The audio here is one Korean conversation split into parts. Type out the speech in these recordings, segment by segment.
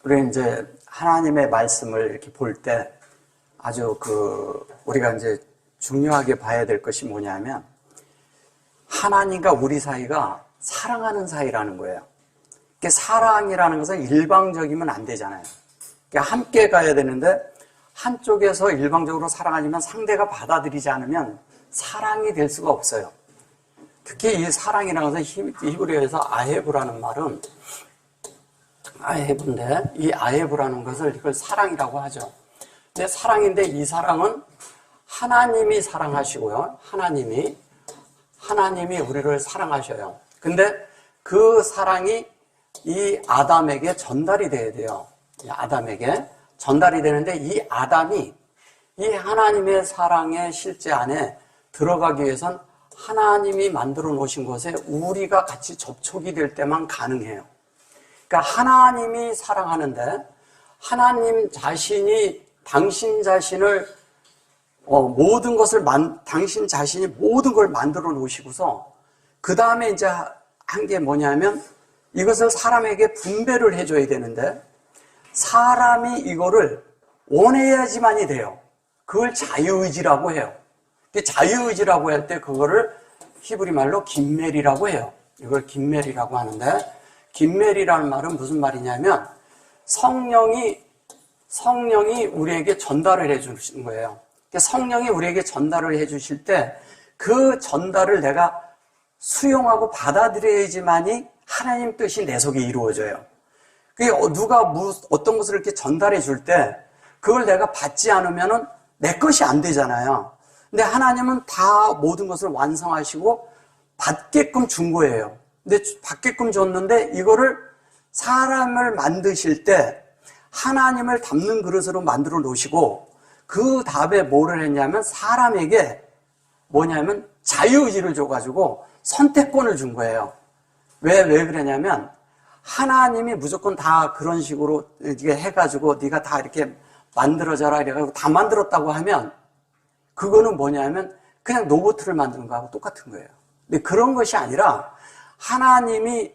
우리 이제 하나님의 말씀을 이렇게 볼 때 아주 우리가 이제 중요하게 봐야 될 것이 뭐냐면 하나님과 우리 사이가 사랑하는 사이라는 거예요. 그러니까 사랑이라는 것은 일방적이면 안 되잖아요. 그러니까 함께 가야 되는데 한쪽에서 일방적으로 사랑하지만 상대가 받아들이지 않으면 사랑이 될 수가 없어요. 특히 이 사랑이라는 것은 히브리어에서 아헤브라는 말은 아헤브인데 이 아헤브라는 것을 이걸 사랑이라고 하죠. 근데 사랑인데 이 사랑은 하나님이 사랑하시고요. 하나님이 우리를 사랑하셔요. 근데 그 사랑이 이 아담에게 전달이 돼야 돼요. 이 아담에게 전달이 되는데 이 아담이 이 하나님의 사랑의 실제 안에 들어가기 위해선 하나님이 만들어 놓으신 곳에 우리가 같이 접촉이 될 때만 가능해요. 그러니까 하나님이 사랑하는데 하나님 자신이 당신 자신을 모든 것을 당신 자신이 모든 걸 만들어 놓으시고서 그 다음에 이제 한 게 뭐냐면 이것을 사람에게 분배를 해줘야 되는데 사람이 이거를 원해야지만이 돼요. 그걸 자유의지라고 해요. 자유의지라고 할 때 그거를 히브리 말로 김멜이라고 해요. 이걸 김멜이라고 하는데 김멜이라는 말은 무슨 말이냐면 성령이 우리에게 전달을 해 주시는 거예요. 성령이 우리에게 전달을 해 주실 때 그 전달을 내가 수용하고 받아들여야지만이 하나님 뜻이 내 속에 이루어져요. 누가 어떤 것을 이렇게 전달해 줄 때 그걸 내가 받지 않으면은 내 것이 안 되잖아요. 근데 하나님은 다 모든 것을 완성하시고 받게끔 준 거예요. 근데 받게끔 줬는데 이거를 사람을 만드실 때 하나님을 담는 그릇으로 만들어 놓으시고 그 다음에 뭐를 했냐면 사람에게 뭐냐면 자유의지를 줘가지고 선택권을 준 거예요. 왜 그러냐면 하나님이 무조건 다 그런 식으로 이게 해가지고 네가 다 이렇게 만들어져라 이래가지고 다 만들었다고 하면 그거는 뭐냐면 그냥 로봇을 만드는 거하고 똑같은 거예요. 근데 그런 것이 아니라 하나님이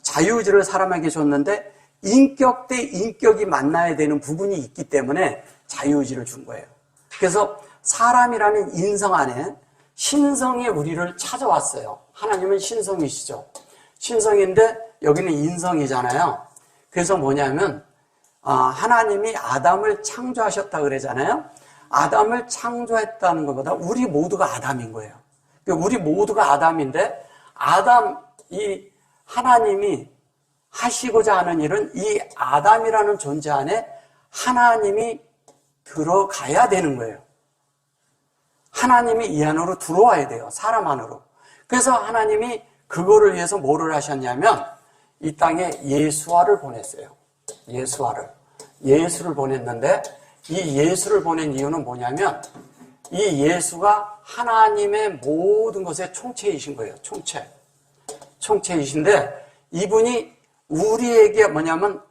자유의지를 사람에게 줬는데 인격 대 인격이 만나야 되는 부분이 있기 때문에 자유의지를 준 거예요. 그래서 사람이라는 인성 안에 신성이 우리를 찾아왔어요. 하나님은 신성이시죠. 신성인데 여기는 인성이잖아요. 그래서 뭐냐면 하나님이 아담을 창조하셨다 그러잖아요. 아담을 창조했다는 것보다 우리 모두가 아담인 거예요. 우리 모두가 아담인데 이 하나님이 하시고자 하는 일은 이 아담이라는 존재 안에 하나님이 들어가야 되는 거예요. 하나님이 이 안으로 들어와야 돼요. 사람 안으로. 그래서 하나님이 그거를 위해서 뭐를 하셨냐면 이 땅에 예수아를 보냈어요. 예수를 보냈는데 이 예수를 보낸 이유는 뭐냐면 이 예수가 하나님의 모든 것의 총체이신 거예요. 총체이신데 이분이 우리에게 뭐냐면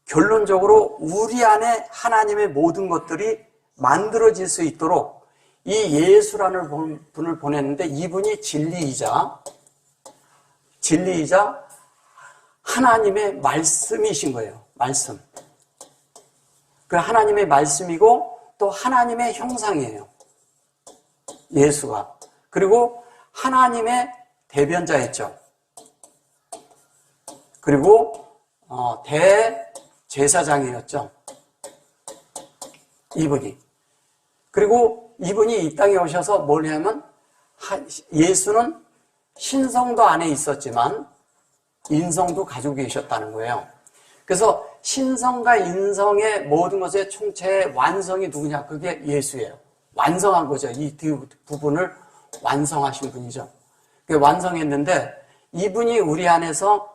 결론적으로 우리 안에 하나님의 모든 것들이 만들어질 수 있도록 이 예수라는 분을 보냈는데 이분이 진리이자 하나님의 말씀이신 거예요. 말씀. 그 하나님의 말씀이고 또 하나님의 형상이에요. 예수가. 그리고 하나님의 대변자였죠. 그리고 대제사장이었죠. 이분이. 그리고 이분이 이 땅에 오셔서 뭘 하면 예수는 신성도 안에 있었지만 인성도 가지고 계셨다는 거예요. 그래서 신성과 인성의 모든 것의 총체의 완성이 누구냐? 그게 예수예요. 완성한 거죠. 이 부분을 완성하신 분이죠. 완성했는데 이분이 우리 안에서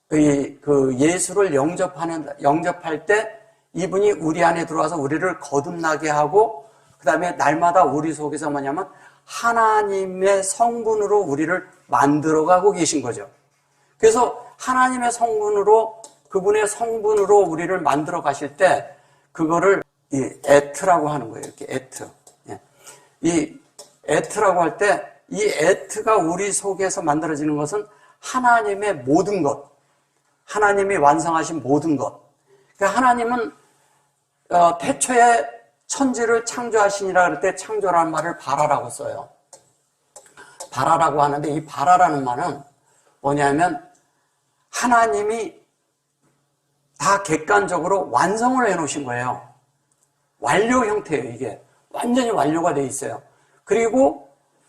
그 예수를 영접할 때 이분이 우리 안에 들어와서 우리를 거듭나게 하고 그 다음에 날마다 우리 속에서 뭐냐면 하나님의 성분으로 우리를 만들어가고 계신 거죠. 그래서 하나님의 성분으로 그분의 성분으로 우리를 만들어 가실 때 그거를 이 에트라고 하는 거예요. 이렇게 에트. 이 에트라고 할 때 이 에트가 우리 속에서 만들어지는 것은 하나님의 모든 것. 하나님이 완성하신 모든 것. 그러니까 하나님은 태초에 천지를 창조하시니라 그럴 때 창조라는 말을 바라라고 써요. 바라라고 하는데 이 바라라는 말은 뭐냐면 하나님이 다 객관적으로 완성을 해놓으신 거예요. 완료 형태예요, 이게. 완전히 완료가 돼 있어요. 그리고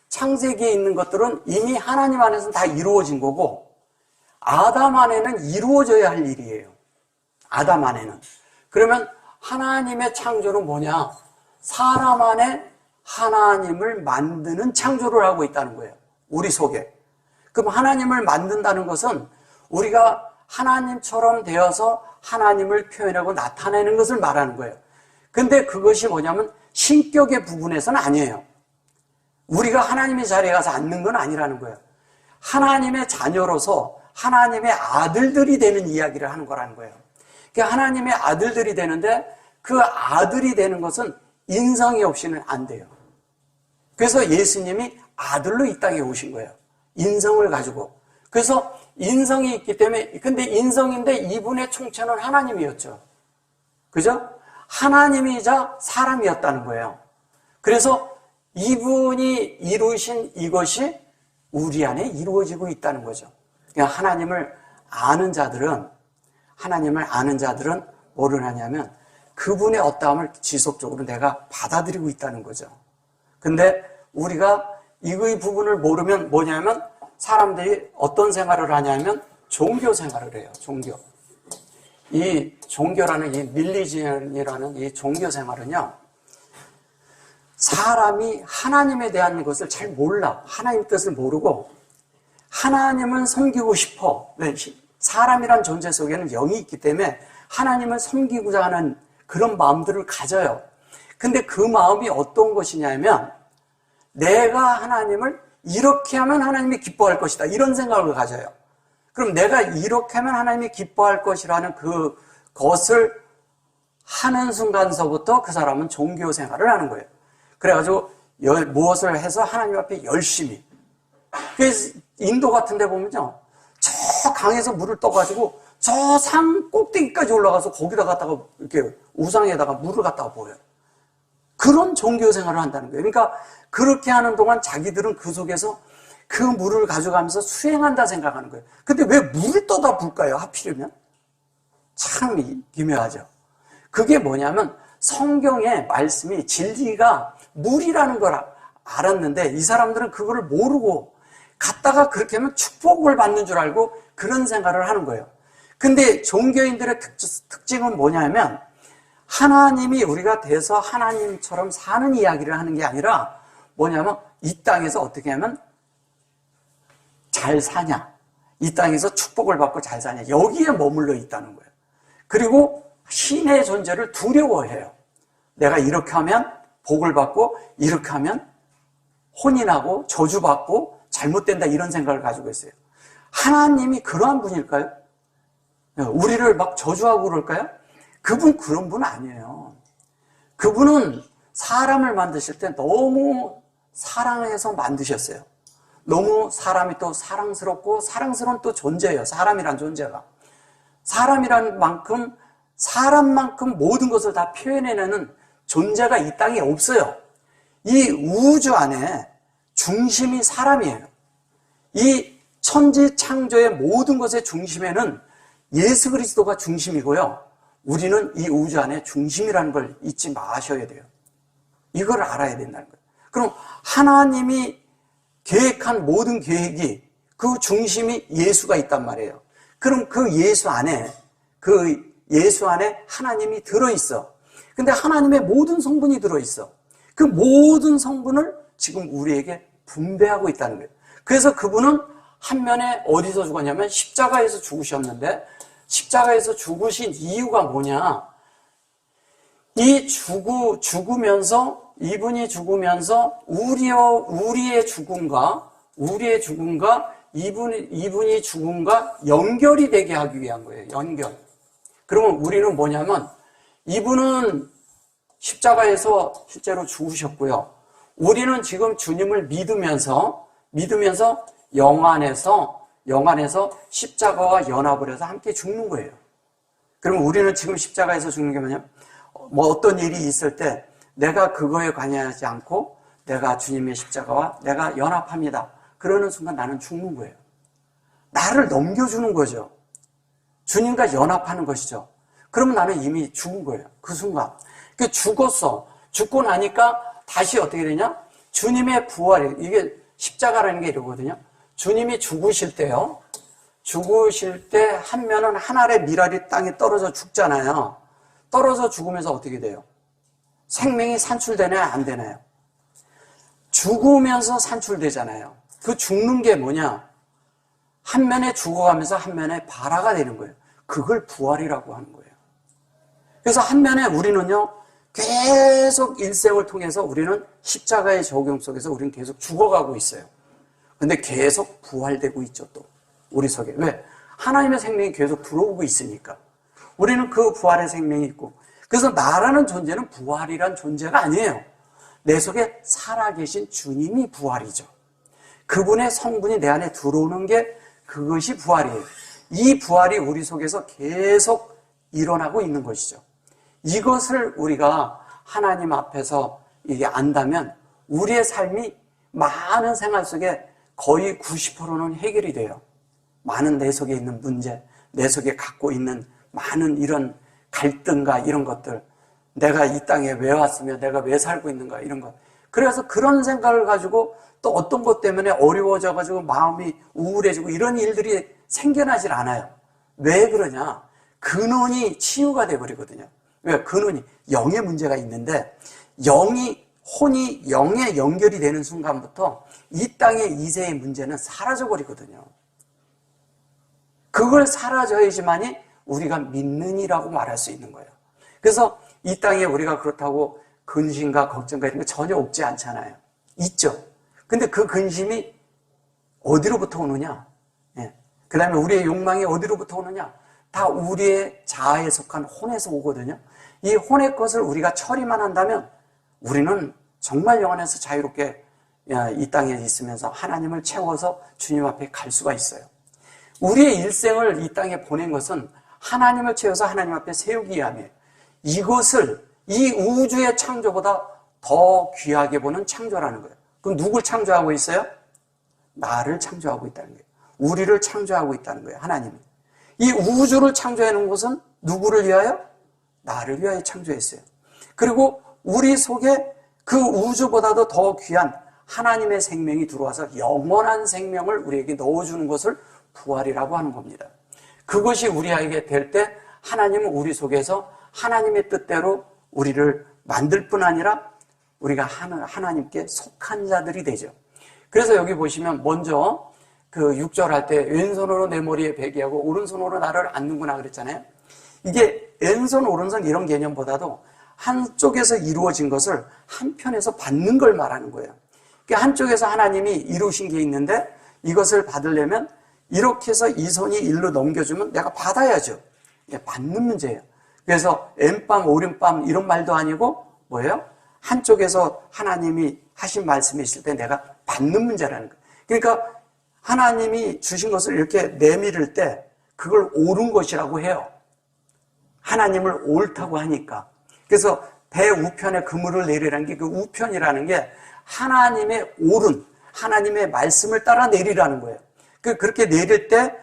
창세기에 있는 것들은 이미 하나님 안에서는 다 이루어진 거고 아담 안에는 이루어져야 할 일이에요. 아담 안에는. 그러면 하나님의 창조는 뭐냐? 사람 안에 하나님을 만드는 창조를 하고 있다는 거예요. 우리 속에. 그럼 하나님을 만든다는 것은 우리가 하나님처럼 되어서 하나님을 표현하고 나타내는 것을 말하는 거예요. 근데 그것이 뭐냐면 신격의 부분에서는 아니에요. 우리가 하나님의 자리에 가서 앉는 건 아니라는 거예요. 하나님의 자녀로서 하나님의 아들들이 되는 이야기를 하는 거라는 거예요. 그러니까 하나님의 아들들이 되는데 그 아들이 되는 것은 인성이 없이는 안 돼요. 그래서 예수님이 아들로 이 땅에 오신 거예요. 인성을 가지고. 그래서 인성이 있기 때문에, 근데 인성인데 이분의 총체는 하나님이었죠. 그죠? 하나님이자 사람이었다는 거예요. 그래서 이분이 이루신 이것이 우리 안에 이루어지고 있다는 거죠. 그러니까 하나님을 아는 자들은 뭐를 하냐면 그분의 어떠함을 지속적으로 내가 받아들이고 있다는 거죠. 근데 우리가 이의 부분을 모르면 뭐냐면 사람들이 어떤 생활을 하냐면 종교 생활을 해요. 종교. 이 종교라는 이 밀리지언이라는 이 종교 생활은요. 사람이 하나님에 대한 것을 잘 몰라. 하나님 뜻을 모르고 하나님은 섬기고 싶어. 왜? 사람이란 존재 속에는 영이 있기 때문에 하나님을 섬기고자 하는 그런 마음들을 가져요. 근데 그 마음이 어떤 것이냐면 내가 하나님을 이렇게 하면 하나님이 기뻐할 것이다. 이런 생각을 가져요. 그럼 내가 이렇게 하면 하나님이 기뻐할 것이라는 그것을 하는 순간서부터 그 사람은 종교 생활을 하는 거예요. 그래가지고 무엇을 해서 하나님 앞에 열심히. 그래서 인도 같은 데 보면요. 저 강에서 물을 떠가지고 저 산 꼭대기까지 올라가서 거기다 갖다가 이렇게 우상에다가 물을 갖다가 부어요. 그런 종교 생활을 한다는 거예요. 그러니까 그렇게 하는 동안 자기들은 그 속에서 그 물을 가져가면서 수행한다 생각하는 거예요. 근데 왜 물을 떠다 불까요? 하필이면? 참 기묘하죠. 그게 뭐냐면 성경의 말씀이 진리가 물이라는 걸 알았는데 이 사람들은 그거를 모르고 갔다가 그렇게 하면 축복을 받는 줄 알고 그런 생각을 하는 거예요. 근데 종교인들의 특징은 뭐냐면 하나님이 우리가 돼서 하나님처럼 사는 이야기를 하는 게 아니라 뭐냐면 이 땅에서 어떻게 하면 잘 사냐, 이 땅에서 축복을 받고 잘 사냐, 여기에 머물러 있다는 거예요. 그리고 신의 존재를 두려워해요. 내가 이렇게 하면 복을 받고 이렇게 하면 혼이 나고 저주받고 잘못된다 이런 생각을 가지고 있어요. 하나님이 그러한 분일까요? 우리를 막 저주하고 그럴까요? 그분 그런 분 아니에요. 그분은 사람을 만드실 때 너무 사랑해서 만드셨어요. 너무 사람이 또 사랑스럽고 사랑스러운 또 존재예요. 사람이란 존재가. 사람이란 만큼 사람만큼 모든 것을 다 표현해내는 존재가 이 땅에 없어요. 이 우주 안에 중심이 사람이에요. 이 천지 창조의 모든 것의 중심에는 예수 그리스도가 중심이고요. 우리는 이 우주 안에 중심이라는 걸 잊지 마셔야 돼요. 이걸 알아야 된다는 거예요. 그럼 하나님이 계획한 모든 계획이 그 중심이 예수가 있단 말이에요. 그럼 그 예수 안에 하나님이 들어있어. 근데 하나님의 모든 성분이 들어있어. 그 모든 성분을 지금 우리에게 분배하고 있다는 거예요. 그래서 그분은 한 면에 어디서 죽었냐면 십자가에서 죽으셨는데 십자가에서 죽으신 이유가 뭐냐? 이분이 죽으면서 우리의 죽음과 이분이 죽음과 연결이 되게 하기 위한 거예요. 연결. 그러면 우리는 뭐냐면 이분은 십자가에서 실제로 죽으셨고요. 우리는 지금 주님을 믿으면서 영 안에서 영안에서 십자가와 연합을 해서 함께 죽는 거예요. 그럼 우리는 지금 십자가에서 죽는 게 뭐냐면 뭐 어떤 일이 있을 때 내가 그거에 관여하지 않고 내가 주님의 십자가와 내가 연합합니다. 그러는 순간 나는 죽는 거예요. 나를 넘겨주는 거죠. 주님과 연합하는 것이죠. 그러면 나는 이미 죽은 거예요. 그 순간. 죽었어. 죽고 나니까 다시 어떻게 되냐? 주님의 부활이, 이게 십자가라는 게 이러거든요. 주님이 죽으실 때요. 죽으실 때 한 면은 한 알의 밀알이 땅에 떨어져 죽잖아요. 떨어져 죽으면서 어떻게 돼요? 생명이 산출되나요? 안 되나요? 죽으면서 산출되잖아요. 그 죽는 게 뭐냐? 한 면에 죽어가면서 한 면에 발화가 되는 거예요. 그걸 부활이라고 하는 거예요. 그래서 한 면에 우리는요, 계속 일생을 통해서 우리는 십자가의 적용 속에서 우리는 계속 죽어가고 있어요. 근데 계속 부활되고 있죠, 또. 우리 속에. 왜? 하나님의 생명이 계속 들어오고 있으니까. 우리는 그 부활의 생명이 있고. 그래서 나라는 존재는 부활이란 존재가 아니에요. 내 속에 살아계신 주님이 부활이죠. 그분의 성분이 내 안에 들어오는 게 그것이 부활이에요. 이 부활이 우리 속에서 계속 일어나고 있는 것이죠. 이것을 우리가 하나님 앞에서 이게 안다면 우리의 삶이 많은 생활 속에 거의 90%는 해결이 돼요. 많은 내 속에 있는 문제, 내 속에 갖고 있는 많은 이런 갈등과 이런 것들, 내가 이 땅에 왜 왔으며 내가 왜 살고 있는가 이런 것. 그래서 그런 생각을 가지고 또 어떤 것 때문에 어려워져가지고 마음이 우울해지고 이런 일들이 생겨나질 않아요. 왜 그러냐? 근원이 치유가 돼버리거든요. 왜? 근원이 영의 문제가 있는데 혼이 영에 연결이 되는 순간부터 이 땅의 이세의 문제는 사라져버리거든요. 그걸 사라져야지만이 우리가 믿는이라고 말할 수 있는 거예요. 그래서 이 땅에 우리가 그렇다고 근심과 걱정과 이런 거 전혀 없지 않잖아요. 있죠. 근데 그 근심이 어디로부터 오느냐? 예. 그 다음에 우리의 욕망이 어디로부터 오느냐? 다 우리의 자아에 속한 혼에서 오거든요. 이 혼의 것을 우리가 처리만 한다면 우리는 정말 영안에서 자유롭게 이 땅에 있으면서 하나님을 채워서 주님 앞에 갈 수가 있어요. 우리의 일생을 이 땅에 보낸 것은 하나님을 채워서 하나님 앞에 세우기 위함이에요. 이것을 이 우주의 창조보다 더 귀하게 보는 창조라는 거예요. 그럼 누굴 창조하고 있어요? 나를 창조하고 있다는 거예요. 우리를 창조하고 있다는 거예요. 하나님이. 이 우주를 창조해 놓은 것은 누구를 위하여? 나를 위하여 창조했어요. 그리고 우리 속에 그 우주보다도 더 귀한 하나님의 생명이 들어와서 영원한 생명을 우리에게 넣어주는 것을 부활이라고 하는 겁니다. 그것이 우리에게 될 때 하나님은 우리 속에서 하나님의 뜻대로 우리를 만들 뿐 아니라 우리가 하나님께 속한 자들이 되죠. 그래서 여기 보시면 먼저 그 6절 할 때 왼손으로 내 머리에 베게 하고 오른손으로 나를 안는구나 그랬잖아요. 이게 왼손 오른손 이런 개념보다도 한쪽에서 이루어진 것을 한편에서 받는 걸 말하는 거예요. 그러니까 한쪽에서 하나님이 이루신 게 있는데 이것을 받으려면 이렇게 해서 이 손이 일로 넘겨주면 내가 받아야죠. 이게 받는 문제예요. 그래서 왼밤 오른밤 이런 말도 아니고 뭐예요? 한쪽에서 하나님이 하신 말씀이 있을 때 내가 받는 문제라는 거예요. 그러니까 하나님이 주신 것을 이렇게 내밀을 때 그걸 옳은 것이라고 해요. 하나님을 옳다고 하니까. 그래서 배 우편에 그물을 내리라는 게 그 우편이라는 게 하나님의 옳은 하나님의 말씀을 따라 내리라는 거예요. 그렇게 내릴 때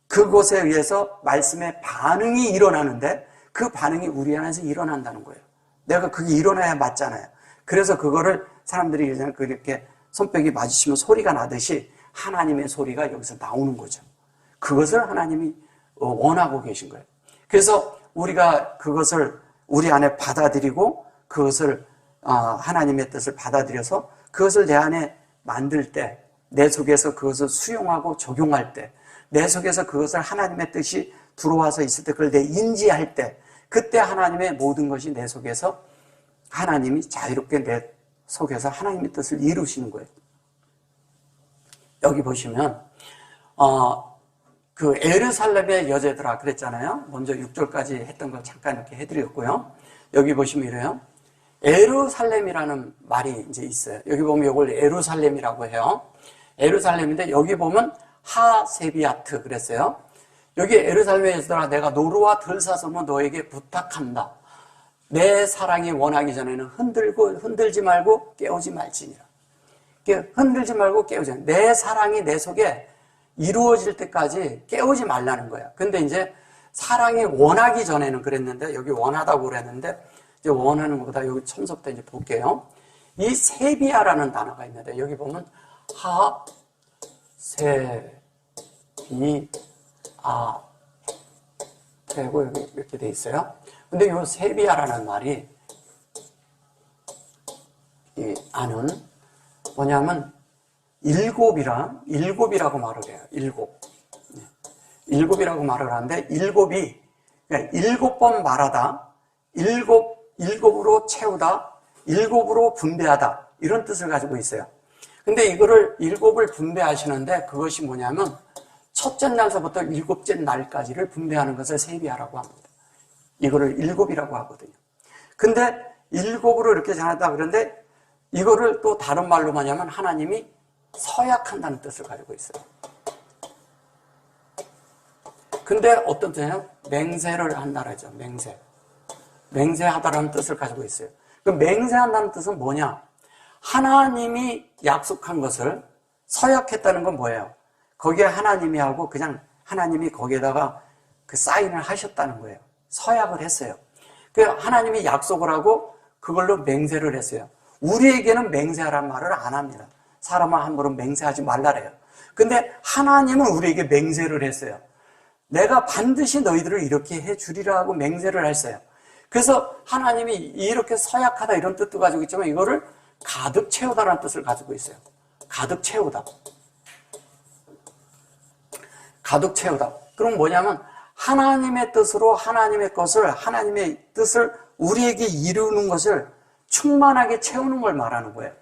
그것에 의해서 말씀의 반응이 일어나는데 그 반응이 우리 안에서 일어난다는 거예요. 내가 그게 일어나야 맞잖아요. 그래서 그거를 사람들이 그렇게 손뼉이 맞으시면 소리가 나듯이 하나님의 소리가 여기서 나오는 거죠. 그것을 하나님이 원하고 계신 거예요. 그래서 우리가 그것을 우리 안에 받아들이고 그것을 하나님의 뜻을 받아들여서 그것을 내 안에 만들 때, 내 속에서 그것을 수용하고 적용할 때, 내 속에서 그것을 하나님의 뜻이 들어와서 있을 때 그걸 내 인지할 때, 그때 하나님의 모든 것이 내 속에서 하나님이 자유롭게 내 속에서 하나님의 뜻을 이루시는 거예요. 여기 보시면 그 에르살렘의 여자들아 그랬잖아요. 먼저 6절까지 했던 걸 잠깐 이렇게 해드렸고요. 여기 보시면 이래요. 에루살렘이라는 말이 이제 있어요. 여기 보면 이걸 에루살렘이라고 해요. 에루살렘인데 여기 보면 하세비아트 그랬어요. 여기 에르살렘에 있으라 내가 노루와 들사슴을 너에게 부탁한다. 내 사랑이 원하기 전에는 흔들지 말고 깨우지 말지니라. 흔들지 말고 깨우지 말고. 내 사랑이 내 속에 이루어질 때까지 깨우지 말라는 거야. 근데 이제 사랑이 원하기 전에는 그랬는데, 여기 원하다고 그랬는데, 이제 원하는 것보다 여기 처음부터 이제 볼게요. 이 세비야라는 단어가 있는데, 여기 보면 되고 여기 이렇게 돼 있어요. 근데 이 세비야라는 말이 이 아는 뭐냐면 일곱이라고 말을 해요. 일곱이라고 말을 하는데 일곱이 그러니까 7번 말하다, 일곱으로 채우다, 일곱으로 분배하다 이런 뜻을 가지고 있어요. 근데 이거를 일곱을 분배하시는데 그것이 뭐냐면 첫째 날서부터 7째 날까지를 분배하는 것을 세비야라고 합니다. 이거를 일곱이라고 하거든요. 근데 일곱으로 이렇게 전했다 그런데 이거를 또 다른 말로 뭐냐면 하나님이 서약한다는 뜻을 가지고 있어요. 근데 어떤 뜻이냐면 맹세를 한다라죠. 맹세하다라는 뜻을 가지고 있어요. 그 맹세한다는 뜻은 뭐냐? 하나님이 약속한 것을 서약했다는 건 뭐예요? 거기에 하나님이 하고 그냥 하나님이 거기에다가 그 사인을 하셨다는 거예요. 서약을 했어요. 그 하나님이 약속을 하고 그걸로 맹세를 했어요. 우리에게는 맹세하라는 말을 안 합니다. 사람은 함부로 맹세하지 말라래요. 근데 하나님은 우리에게 맹세를 했어요. 내가 반드시 너희들을 이렇게 해주리라 하고 맹세를 했어요. 그래서 하나님이 이렇게 서약하다 이런 뜻도 가지고 있지만 이거를 가득 채우다라는 뜻을 가지고 있어요. 가득 채우다. 가득 채우다. 그럼 뭐냐면 하나님의 뜻으로 하나님의 뜻을 우리에게 이루는 것을 충만하게 채우는 걸 말하는 거예요.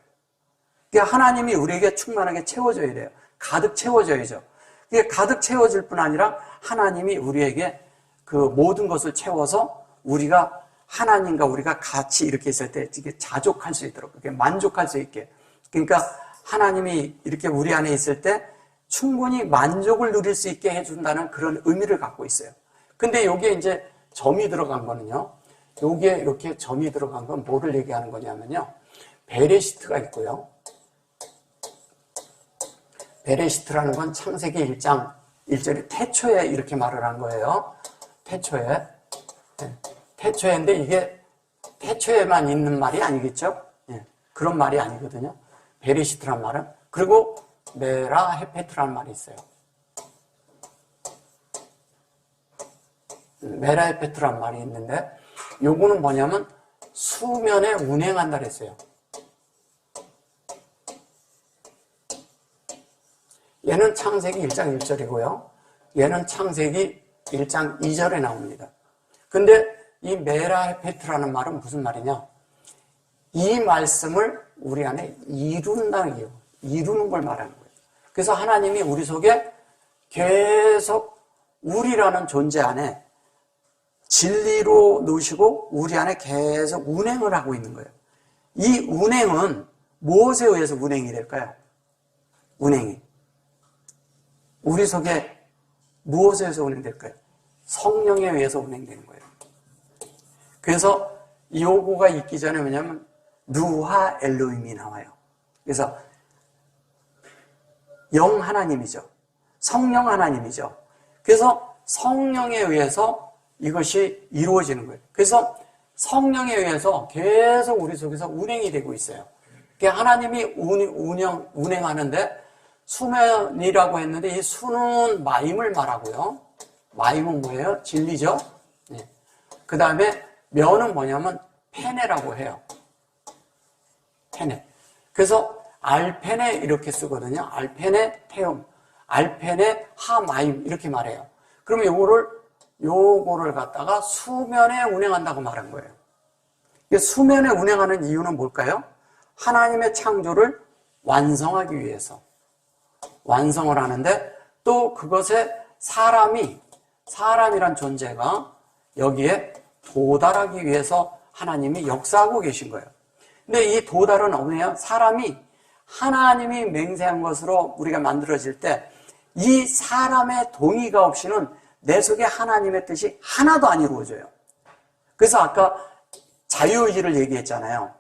그러니까 하나님이 우리에게 충만하게 채워줘야 돼요. 가득 채워줘야죠. 그게 가득 채워질 뿐 아니라 하나님이 우리에게 그 모든 것을 채워서 우리가 하나님과 우리가 같이 이렇게 있을 때 이게 자족할 수 있도록, 이렇게 만족할 수 있게. 그러니까 하나님이 이렇게 우리 안에 있을 때 충분히 만족을 누릴 수 있게 해준다는 그런 의미를 갖고 있어요. 근데 여기에 이제 점이 들어간 거는요. 여기에 이렇게 점이 들어간 건 뭐를 얘기하는 거냐면요. 베레시트가 있고요. 베레시트라는 건 창세기 1장 1절에 태초에 이렇게 말을 한 거예요. 태초에. 태초에인데 이게 태초에만 있는 말이 아니겠죠? 그런 말이 아니거든요. 베레시트란 말은. 그리고 메라 헤페트라는 말이 있어요. 메라 헤페트라는 말이 있는데 요거는 뭐냐면 수면에 운행한다 그랬어요. 얘는 창세기 1장 1절이고요. 얘는 창세기 1장 2절에 나옵니다. 근데 이 메라 헤페트라는 말은 무슨 말이냐? 이 말씀을 우리 안에 이룬다는 거예요. 이루는 걸 말하는 거예요. 그래서 하나님이 우리 속에 계속 우리라는 존재 안에 진리로 놓으시고 우리 안에 계속 운행을 하고 있는 거예요. 이 운행은 무엇에 의해서 운행이 될까요? 운행이. 우리 속에 무엇에 의해서 운행될까요? 성령에 의해서 운행되는 거예요. 그래서 이 요구가 있기 전에 뭐냐면 루하 엘로힘이 나와요. 그래서 영 하나님이죠. 성령 하나님이죠. 그래서 성령에 의해서 이것이 이루어지는 거예요. 그래서 성령에 의해서 계속 우리 속에서 운행이 되고 있어요. 하나님이 운행하는데 수면이라고 했는데 이 수는 마임을 말하고요. 마임은 뭐예요? 진리죠. 그 다음에 면은 뭐냐면 페네라고 해요. 페네. 그래서 알페네 이렇게 쓰거든요. 알페네 태움, 알페네 하마임 이렇게 말해요. 그러면 요거를 갖다가 수면에 운행한다고 말한 거예요. 수면에 운행하는 이유는 뭘까요? 하나님의 창조를 완성하기 위해서 완성을 하는데 또 그것에 사람이란 존재가 여기에 도달하기 위해서 하나님이 역사하고 계신 거예요. 근데 이 도달은 뭐냐? 사람이 하나님이 맹세한 것으로 우리가 만들어질 때 이 사람의 동의가 없이는 내 속에 하나님의 뜻이 하나도 안 이루어져요. 그래서 아까 자유의지를 얘기했잖아요.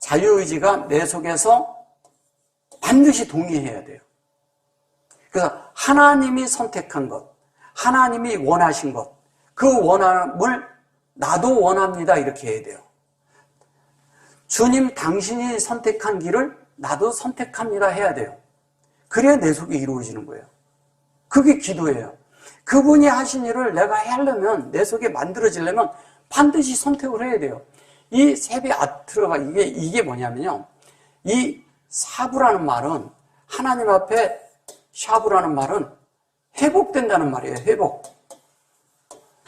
자유의지가 내 속에서 반드시 동의해야 돼요. 그래서 하나님이 선택한 것, 하나님이 원하신 것, 그 원함을 나도 원합니다. 이렇게 해야 돼요. 주님 당신이 선택한 길을 나도 선택합니다 해야 돼요. 그래야 내 속에 이루어지는 거예요. 그게 기도예요. 그분이 하신 일을 내가 하려면, 내 속에 만들어지려면 반드시 선택을 해야 돼요. 이 세비 아트가 이게 뭐냐면요. 이 사부라는 말은, 하나님 앞에 샤브라는 말은 회복된다는 말이에요.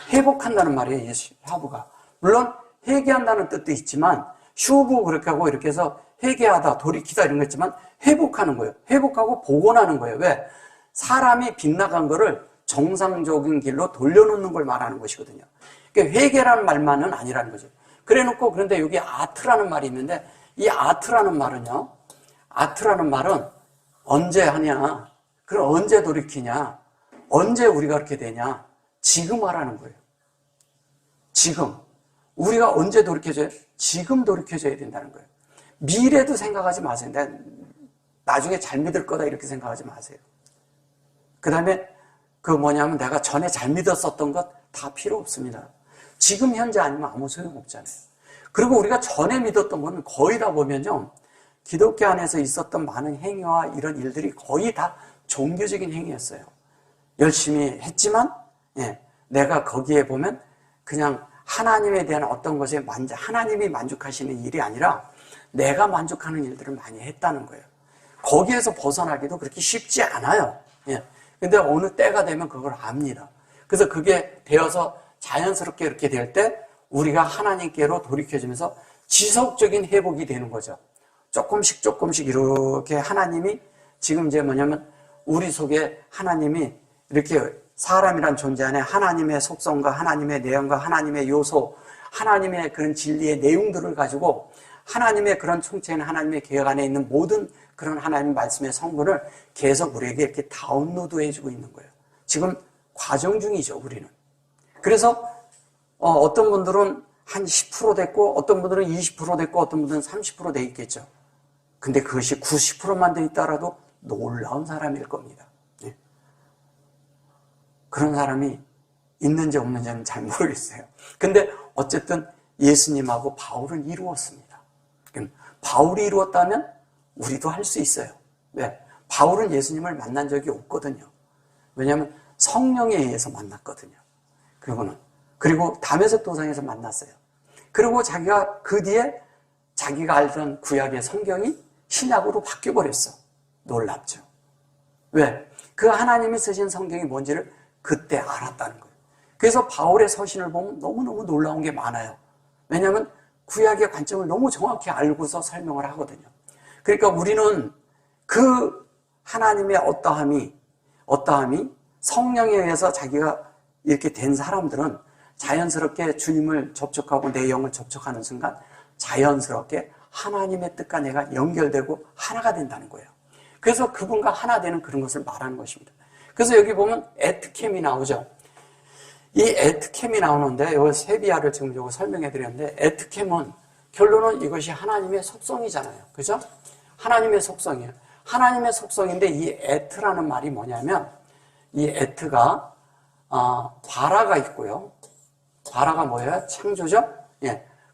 회복한다는 말이에요. 이 샤브가. 물론 회개한다는 뜻도 있지만 슈브 그렇게 하고 이렇게 해서 회개하다, 돌이키다 이런 거 있지만 회복하는 거예요. 회복하고 복원하는 거예요. 왜? 사람이 빗나간 거를 정상적인 길로 돌려놓는 걸 말하는 것이거든요. 그러니까 회개라는 말만은 아니라는 거죠. 그래 놓고, 그런데 여기 아트라는 말이 있는데, 이 아트라는 말은 언제 하냐? 그럼 언제 돌이키냐? 언제 우리가 그렇게 되냐? 지금 하라는 거예요. 지금. 우리가 언제 돌이켜줘요? 지금 돌이켜줘야 된다는 거예요. 미래도 생각하지 마세요. 내가 나중에 잘 믿을 거다 이렇게 생각하지 마세요. 그 다음에 내가 전에 잘 믿었었던 것 다 필요 없습니다. 지금 현재 아니면 아무 소용없잖아요. 그리고 우리가 전에 믿었던 거는 거의 다 보면요, 기독교 안에서 있었던 많은 행위와 이런 일들이 거의 다 종교적인 행위였어요. 열심히 했지만 내가 거기에 보면 그냥 하나님에 대한 어떤 것에 하나님이 만족하시는 일이 아니라 내가 만족하는 일들을 많이 했다는 거예요. 거기에서 벗어나기도 그렇게 쉽지 않아요. 근데 어느 때가 되면 그걸 압니다. 그래서 그게 되어서 자연스럽게 이렇게 될 때 우리가 하나님께로 돌이켜지면서 지속적인 회복이 되는 거죠. 조금씩 이렇게 하나님이 지금 이제 뭐냐면 우리 속에 하나님이 이렇게 사람이란 존재 안에 하나님의 속성과 하나님의 내용과 하나님의 요소, 하나님의 그런 진리의 내용들을 가지고 하나님의 그런 총체인 하나님의 계획 안에 있는 모든 그런 하나님 말씀의 성분을 계속 우리에게 이렇게 다운로드 해주고 있는 거예요. 지금 과정 중이죠, 우리는. 그래서 어떤 분들은 한 10% 됐고, 어떤 분들은 20% 됐고, 어떤 분들은 30% 돼 있겠죠. 근데 그것이 90%만 돼 있다라도 놀라운 사람일 겁니다. 그런 사람이 있는지 없는지는 잘 모르겠어요. 근데 어쨌든 예수님하고 바울은 이루었습니다. 바울이 이루었다면 우리도 할 수 있어요. 왜? 바울은 예수님을 만난 적이 없거든요. 왜냐하면 성령에 의해서 만났거든요. 그리고 다메섹 도상에서 만났어요. 그리고 자기가 그 뒤에 자기가 알던 구약의 성경이 신약으로 바뀌어버렸어. 놀랍죠. 왜? 그 하나님이 쓰신 성경이 뭔지를 그때 알았다는 거예요. 그래서 바울의 서신을 보면 너무너무 놀라운 게 많아요. 왜냐하면 구약의 관점을 너무 정확히 알고서 설명을 하거든요. 그러니까 우리는 그 하나님의 어떠함이 성령에 의해서 자기가 이렇게 된 사람들은 자연스럽게 주님을 접촉하고 내 영을 접촉하는 순간 자연스럽게 하나님의 뜻과 내가 연결되고 하나가 된다는 거예요. 그래서 그분과 하나 되는 그런 것을 말하는 것입니다. 그래서 여기 보면 에트캠이 나오죠. 이 에트캠이 나오는데 이 세비야를 지금 이거 설명해 드렸는데, 에트캠은 결론은 이것이 하나님의 속성이잖아요. 그죠? 하나님의 속성이에요. 하나님의 속성인데 이 에트라는 말이 뭐냐면, 이 에트가 바라가 있고요. 바라가 뭐예요? 창조죠?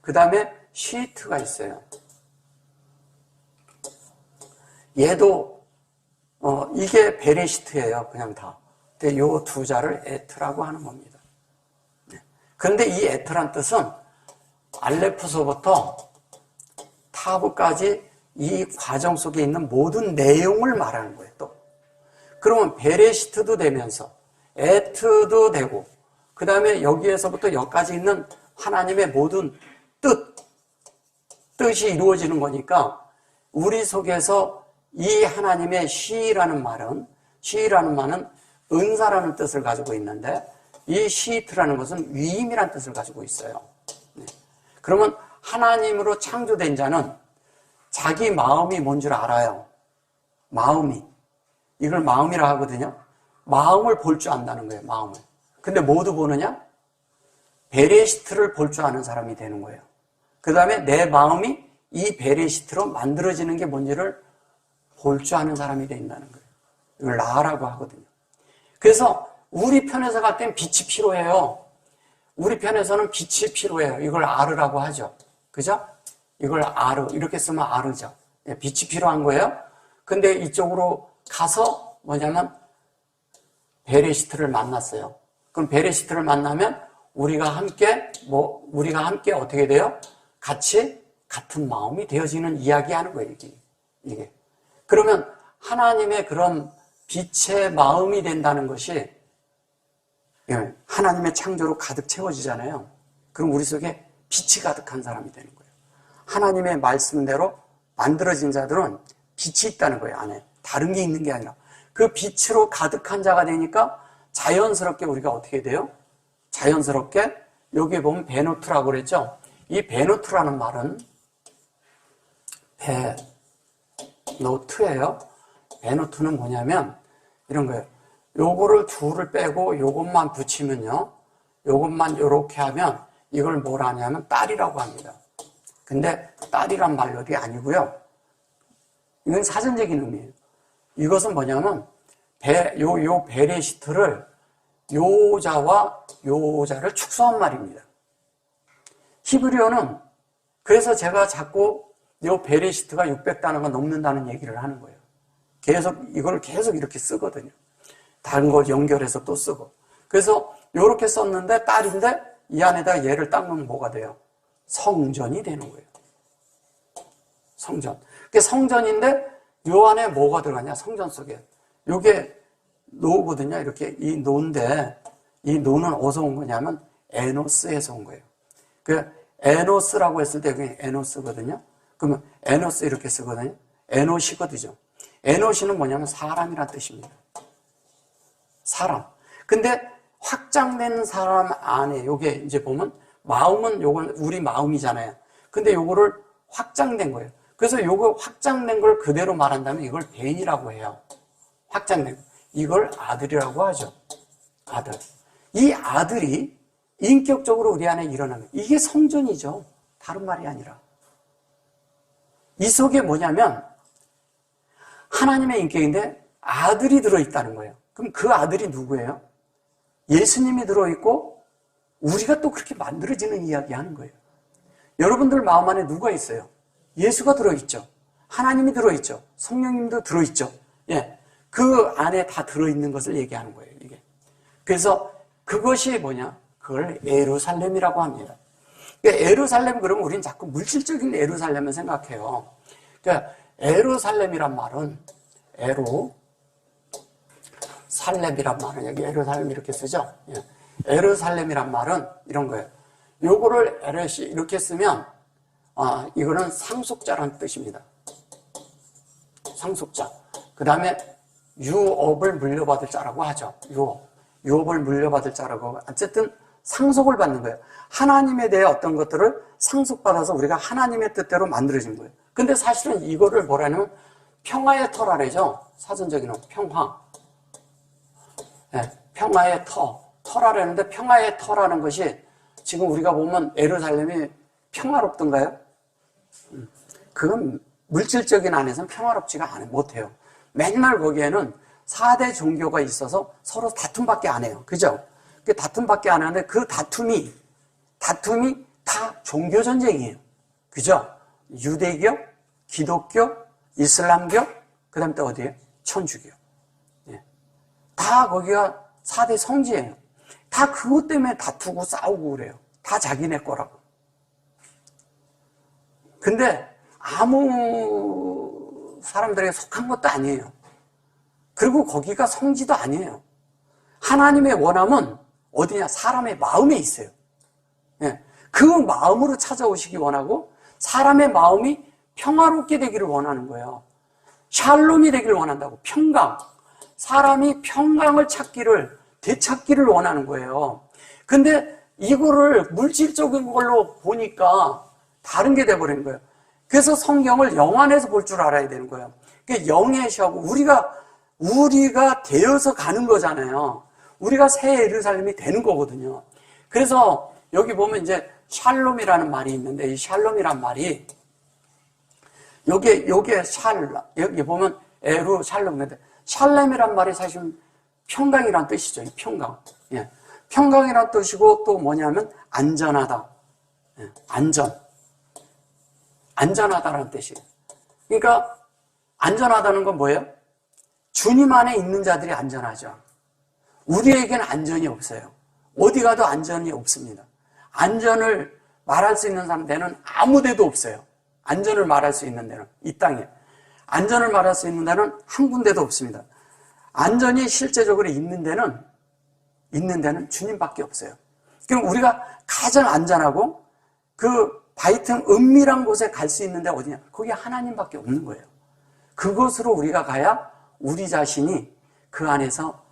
그 다음에 시트가 있어요. 얘도 이게 베레시트예요. 그냥 다. 근데 요 두 자를 에트라고 하는 겁니다. 그런데 이 에트란 뜻은 알레프서부터 타브까지 이 과정 속에 있는 모든 내용을 말하는 거예요. 또 그러면 베레시트도 되면서 에트도 되고, 그 다음에 여기에서부터 여기까지 있는 하나님의 모든 뜻이 이루어지는 거니까, 우리 속에서 이 하나님의 시라는 말은 은사라는 뜻을 가지고 있는데, 이 시트라는 것은 위임이라는 뜻을 가지고 있어요. 그러면 하나님으로 창조된 자는 자기 마음이 뭔 줄 알아요. 마음이. 이걸 마음이라 하거든요. 마음을 볼 줄 안다는 거예요, 마음을. 근데 모두 보느냐? 베레시트를 볼 줄 아는 사람이 되는 거예요. 그 다음에 내 마음이 이 베레시트로 만들어지는 게 뭔지를 볼 줄 아는 사람이 된다는 거예요. 이걸 나라고 하거든요. 그래서 우리 편에서 갈 땐 빛이 필요해요. 우리 편에서는 빛이 필요해요. 이걸 아르라고 하죠. 그죠? 이걸 아르, 이렇게 쓰면 아르죠. 빛이 필요한 거예요. 근데 이쪽으로 가서 뭐냐면 베레시트를 만났어요. 그럼 베레시트를 만나면 우리가 함께 어떻게 돼요? 같이 같은 마음이 되어지는 이야기 하는 거예요, 이게. 그러면 하나님의 그런 빛의 마음이 된다는 것이 하나님의 창조로 가득 채워지잖아요. 그럼 우리 속에 빛이 가득한 사람이 되는 거예요. 하나님의 말씀대로 만들어진 자들은 빛이 있다는 거예요, 안에. 다른 게 있는 게 아니라. 그 빛으로 가득한 자가 되니까 자연스럽게 우리가 어떻게 돼요? 자연스럽게 여기에 보면 베노트라고 그랬죠? 이 베노트라는 말은 베노트예요. 베노트는 뭐냐면 이런 거예요. 요거를 둘을 빼고 요것만 붙이면요. 요것만 요렇게 하면 이걸 뭐라 하냐면 딸이라고 합니다. 근데 딸이란 말이 아니고요. 이건 사전적인 의미예요. 이것은 뭐냐면 요 베레시트를 요자와 요자를 축소한 말입니다. 히브리어는 그래서 제가 자꾸 요 베레시트가 600단어가 넘는다는 얘기를 하는 거예요. 이걸 계속 이렇게 쓰거든요. 다른 거 연결해서 또 쓰고. 그래서 요렇게 썼는데 딸인데 이 안에다 얘를 닦으면 뭐가 돼요? 성전이 되는 거예요. 성전. 그게 성전인데 요 안에 뭐가 들어가냐? 성전 속에. 요게 노거든요. 이렇게 이 노인데 이 노는 어디서 온 거냐면 에노스에서 온 거예요. 그 에노스라고 했을 때 그게 에노스거든요. 그러면 에노스 이렇게 쓰거든요. 에노시거든요. 에노시는 뭐냐면 사람이란 뜻입니다. 사람. 근데 확장된 사람 안에 요게 이제 보면 마음은 요건 우리 마음이잖아요. 근데 요거를 확장된 거예요. 그래서 요거 확장된 걸 그대로 말한다면 이걸 벤이라고 해요. 확장된 거. 이걸 아들이라고 하죠. 아들. 이 아들이 인격적으로 우리 안에 일어나면 이게 성전이죠. 다른 말이 아니라. 이 속에 뭐냐면 하나님의 인격인데 아들이 들어있다는 거예요. 그럼 그 아들이 누구예요? 예수님이 들어있고 우리가 또 그렇게 만들어지는 이야기 하는 거예요. 여러분들 마음 안에 누가 있어요? 예수가 들어있죠. 하나님이 들어있죠. 성령님도 들어있죠. 예. 그 안에 다 들어있는 것을 얘기하는 거예요, 이게. 그래서 그것이 뭐냐? 그걸 예루살렘이라고 합니다. 그러니까 예루살렘 그러면 우리는 자꾸 물질적인 예루살렘을 생각해요. 그러니까 예루살렘이란 말은 에루살렘이란 말은 여기 예루살렘 이렇게 쓰죠. 예. 예루살렘이란 말은 이런 거예요. 요거를 에르시 이렇게 쓰면 이거는 상속자라는 뜻입니다. 상속자. 그 다음에 유업을 물려받을 자라고 하죠. 유업을 물려받을 자라고. 어쨌든 상속을 받는 거예요. 하나님에 대해 어떤 것들을 상속받아서 우리가 하나님의 뜻대로 만들어진 거예요. 근데 사실은 이거를 뭐라냐면 평화의 터라래죠. 사전적인 평화. 네, 평화의 터라라는데 평화의 터라는 것이 지금 우리가 보면 예루살렘이 평화롭던가요? 그건 물질적인 안에서는 평화롭지가 못해요. 맨날 거기에는 4대 종교가 있어서 서로 다툼밖에 안 해요. 그죠? 그 다툼밖에 안 하는데 그 다툼이 다 종교 전쟁이에요. 그죠? 유대교, 기독교, 이슬람교, 그 다음에 또 어디에요? 천주교. 예. 다 거기가 4대 성지예요. 다 그것 때문에 다투고 싸우고 그래요. 다 자기네 거라고. 근데 아무 사람들에게 속한 것도 아니에요. 그리고 거기가 성지도 아니에요. 하나님의 원함은 어디냐? 사람의 마음에 있어요. 예. 그 마음으로 찾아오시기 원하고 사람의 마음이 평화롭게 되기를 원하는 거예요. 샬롬이 되기를 원한다고. 평강. 사람이 평강을 되찾기를 원하는 거예요. 근데 이거를 물질적인 걸로 보니까 다른 게 돼버린 거예요. 그래서 성경을 영안에서 볼 줄 알아야 되는 거예요. 그러니까 영예시하고 우리가 되어서 가는 거잖아요. 우리가 새 예루살렘이 되는 거거든요. 그래서 여기 보면 이제 샬롬이라는 말이 있는데 이 샬롬이란 말이 요게 여기 보면 에루 샬롬인데 샬렘이란 말이 사실 평강이란 뜻이죠. 평강. 예. 평강이란 뜻이고 또 뭐냐면 안전하다. 예. 안전하다라는 뜻이에요. 그러니까 안전하다는 건 뭐예요? 주님 안에 있는 자들이 안전하죠. 우리에게는 안전이 없어요. 어디 가도 안전이 없습니다. 안전을 말할 수 있는 데는 아무 데도 없어요. 안전을 말할 수 있는 데는 이 땅에. 안전을 말할 수 있는 데는 한 군데도 없습니다. 안전이 실제적으로 있는 데는 주님밖에 없어요. 그럼 우리가 가장 안전하고 그 바이튼 은밀한 곳에 갈 수 있는 데 어디냐? 거기 하나님밖에 없는 거예요. 그곳으로 우리가 가야 우리 자신이 그 안에서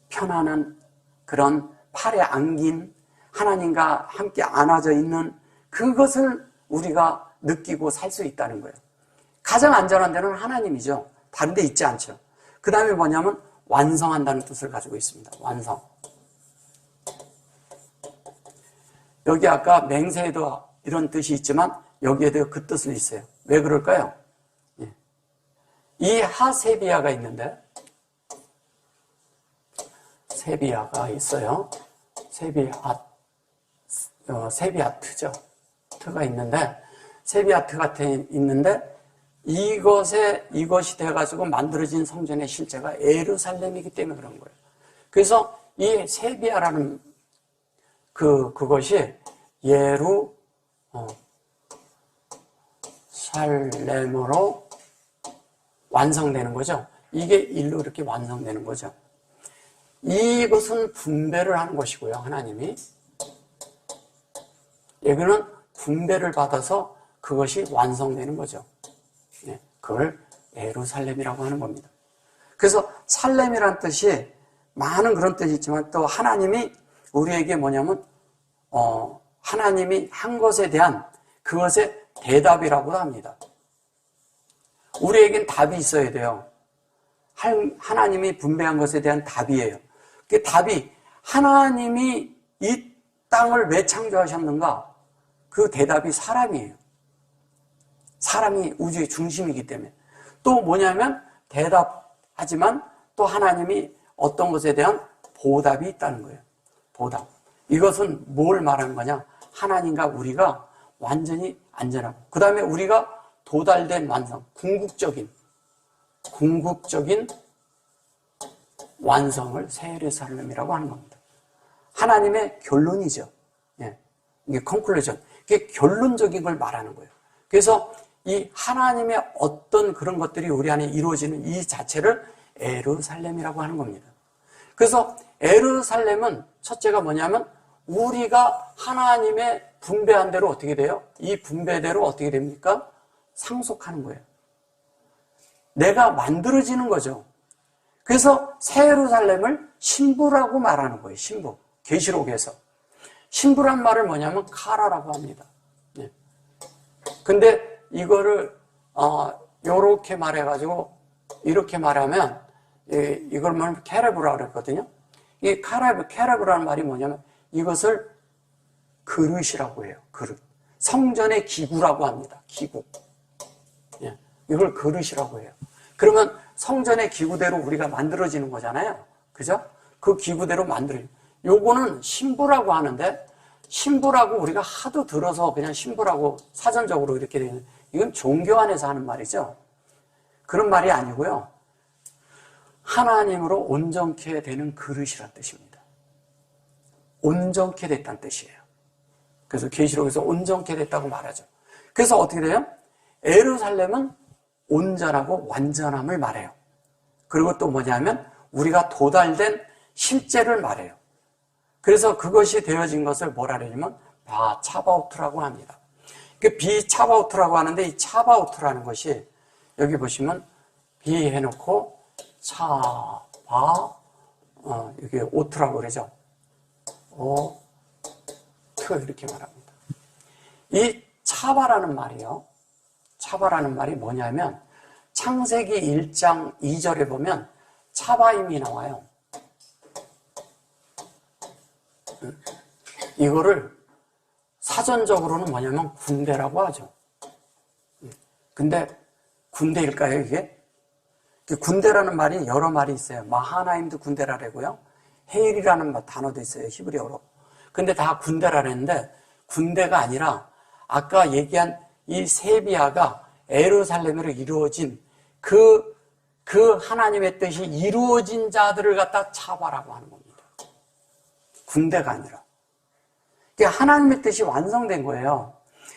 편안한 그런 팔에 안긴 하나님과 함께 안아져 있는 그것을 우리가 느끼고 살 수 있다는 거예요. 가장 안전한 데는 하나님이죠. 다른 데 있지 않죠. 그 다음에 뭐냐면 완성한다는 뜻을 가지고 있습니다. 완성. 여기 아까 맹세에도 이런 뜻이 있지만 여기에도 그 뜻은 있어요. 왜 그럴까요? 이 하세비야가 있는데 세비야가 있어요. 세비아트죠. 트가 있는데 세비아트 같은 있는데 이것이 돼가지고 만들어진 성전의 실제가 예루살렘이기 때문에 그런 거예요. 그래서 이 세비야라는 그것이 예루살렘으로 완성되는 거죠. 이게 일로 이렇게 완성되는 거죠. 이것은 분배를 하는 것이고요. 하나님이 여기는 분배를 받아서 그것이 완성되는 거죠. 그걸 예루살렘이라고 하는 겁니다. 그래서 살렘이란 뜻이 많은 그런 뜻이 있지만 또 하나님이 우리에게 뭐냐면 하나님이 한 것에 대한 그것의 대답이라고 합니다. 우리에겐 답이 있어야 돼요. 하나님이 분배한 것에 대한 답이에요. 그 답이 하나님이 이 땅을 왜 창조하셨는가? 그 대답이 사람이에요. 사람이 우주의 중심이기 때문에. 또 뭐냐면 대답하지만 또 하나님이 어떤 것에 대한 보답이 있다는 거예요. 보답. 이것은 뭘 말하는 거냐? 하나님과 우리가 완전히 안전하고 그 다음에 우리가 도달된 완성, 궁극적인 완성을 새 예루살렘이라고 하는 겁니다. 하나님의 결론이죠. 이게 컨클루전. 이게 결론적인 걸 말하는 거예요. 그래서 이 하나님의 어떤 그런 것들이 우리 안에 이루어지는 이 자체를 예루살렘이라고 하는 겁니다. 그래서 예루살렘은 첫째가 뭐냐면 우리가 하나님의 분배한 대로 어떻게 돼요? 이 분배대로 어떻게 됩니까? 상속하는 거예요. 내가 만들어지는 거죠. 그래서 새 예루살렘을 신부라고 말하는 거예요. 신부. 계시록에서. 신부란 말을 뭐냐면 카라라고 합니다. 근데 이거를 요렇게 말해가지고 이렇게 말하면 이걸 말하면 케레브라고 그랬거든요. 이 케레브라는 말이 뭐냐면 이것을 그릇이라고 해요. 그릇. 성전의 기구라고 합니다. 기구. 이걸 그릇이라고 해요. 그러면 성전의 기구대로 우리가 만들어지는 거잖아요. 그죠? 그 기구대로 만들어요. 요거는 신부라고 하는데 신부라고 우리가 하도 들어서 그냥 신부라고 사전적으로 이렇게 되는 이건 종교 안에서 하는 말이죠. 그런 말이 아니고요. 하나님으로 온전케 되는 그릇이란 뜻입니다. 온전케 됐다는 뜻이에요. 그래서 계시록에서 온전케 됐다고 말하죠. 그래서 어떻게 돼요? 예루살렘은 온전하고 완전함을 말해요. 그리고 또 뭐냐면 우리가 도달된 실제를 말해요. 그래서 그것이 되어진 것을 뭐라 그러냐면 차바오트라고 합니다. 그 비차바오트라고 하는데 이 차바오트라는 것이 여기 보시면 비 해놓고 여기 오트라고 그러죠. 오트 이렇게 말합니다. 이 차바라는 말이요. 차바라는 말이 뭐냐면 창세기 1장 2절에 보면 차바임이 나와요. 이거를 사전적으로는 뭐냐면 군대라고 하죠. 근데 군대일까요, 이게? 군대라는 말이 여러 말이 있어요. 마하나임도 군대라고요. 헤일이라는 단어도 있어요, 히브리어로. 근데 다 군대라는데 군대가 아니라 아까 얘기한 이 세비야가 예루살렘으로 이루어진 그 하나님의 뜻이 이루어진 자들을 갖다 차바라고 하는 겁니다. 군대가 아니라. 하나님의 뜻이 완성된 거예요.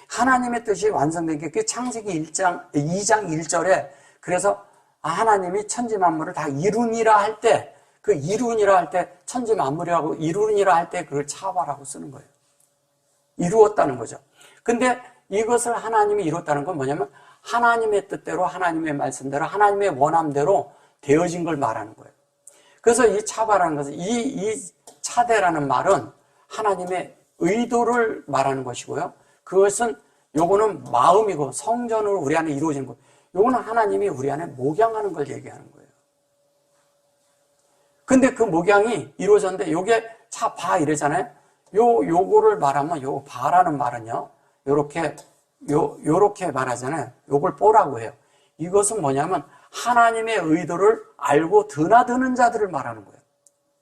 하나님의 뜻이 완성된 게 그 창세기 2장 1절에 그래서 하나님이 천지 만물을 다 이루니라 할 때 그 이루니라 할 때 천지 만물이라고 이루니라 할 때 그걸 차바라고 쓰는 거예요. 이루었다는 거죠. 근데 이것을 하나님이 이뤘다는 건 뭐냐면 하나님의 뜻대로 하나님의 말씀대로 하나님의 원함대로 되어진 걸 말하는 거예요. 그래서 이 차바라는 것은 이 차대라는 말은 하나님의 의도를 말하는 것이고요. 그것은 요거는 마음이고 성전으로 우리 안에 이루어지는 것. 요거는 하나님이 우리 안에 목양하는 걸 얘기하는 거예요. 근데 그 목양이 이루어졌는데 요게 차바 이러잖아요. 요거를 말하면 요 바라는 말은요. 요렇게 말하잖아요. 요걸 뽀라고 해요. 이것은 뭐냐면 하나님의 의도를 알고 드나드는 자들을 말하는 거예요.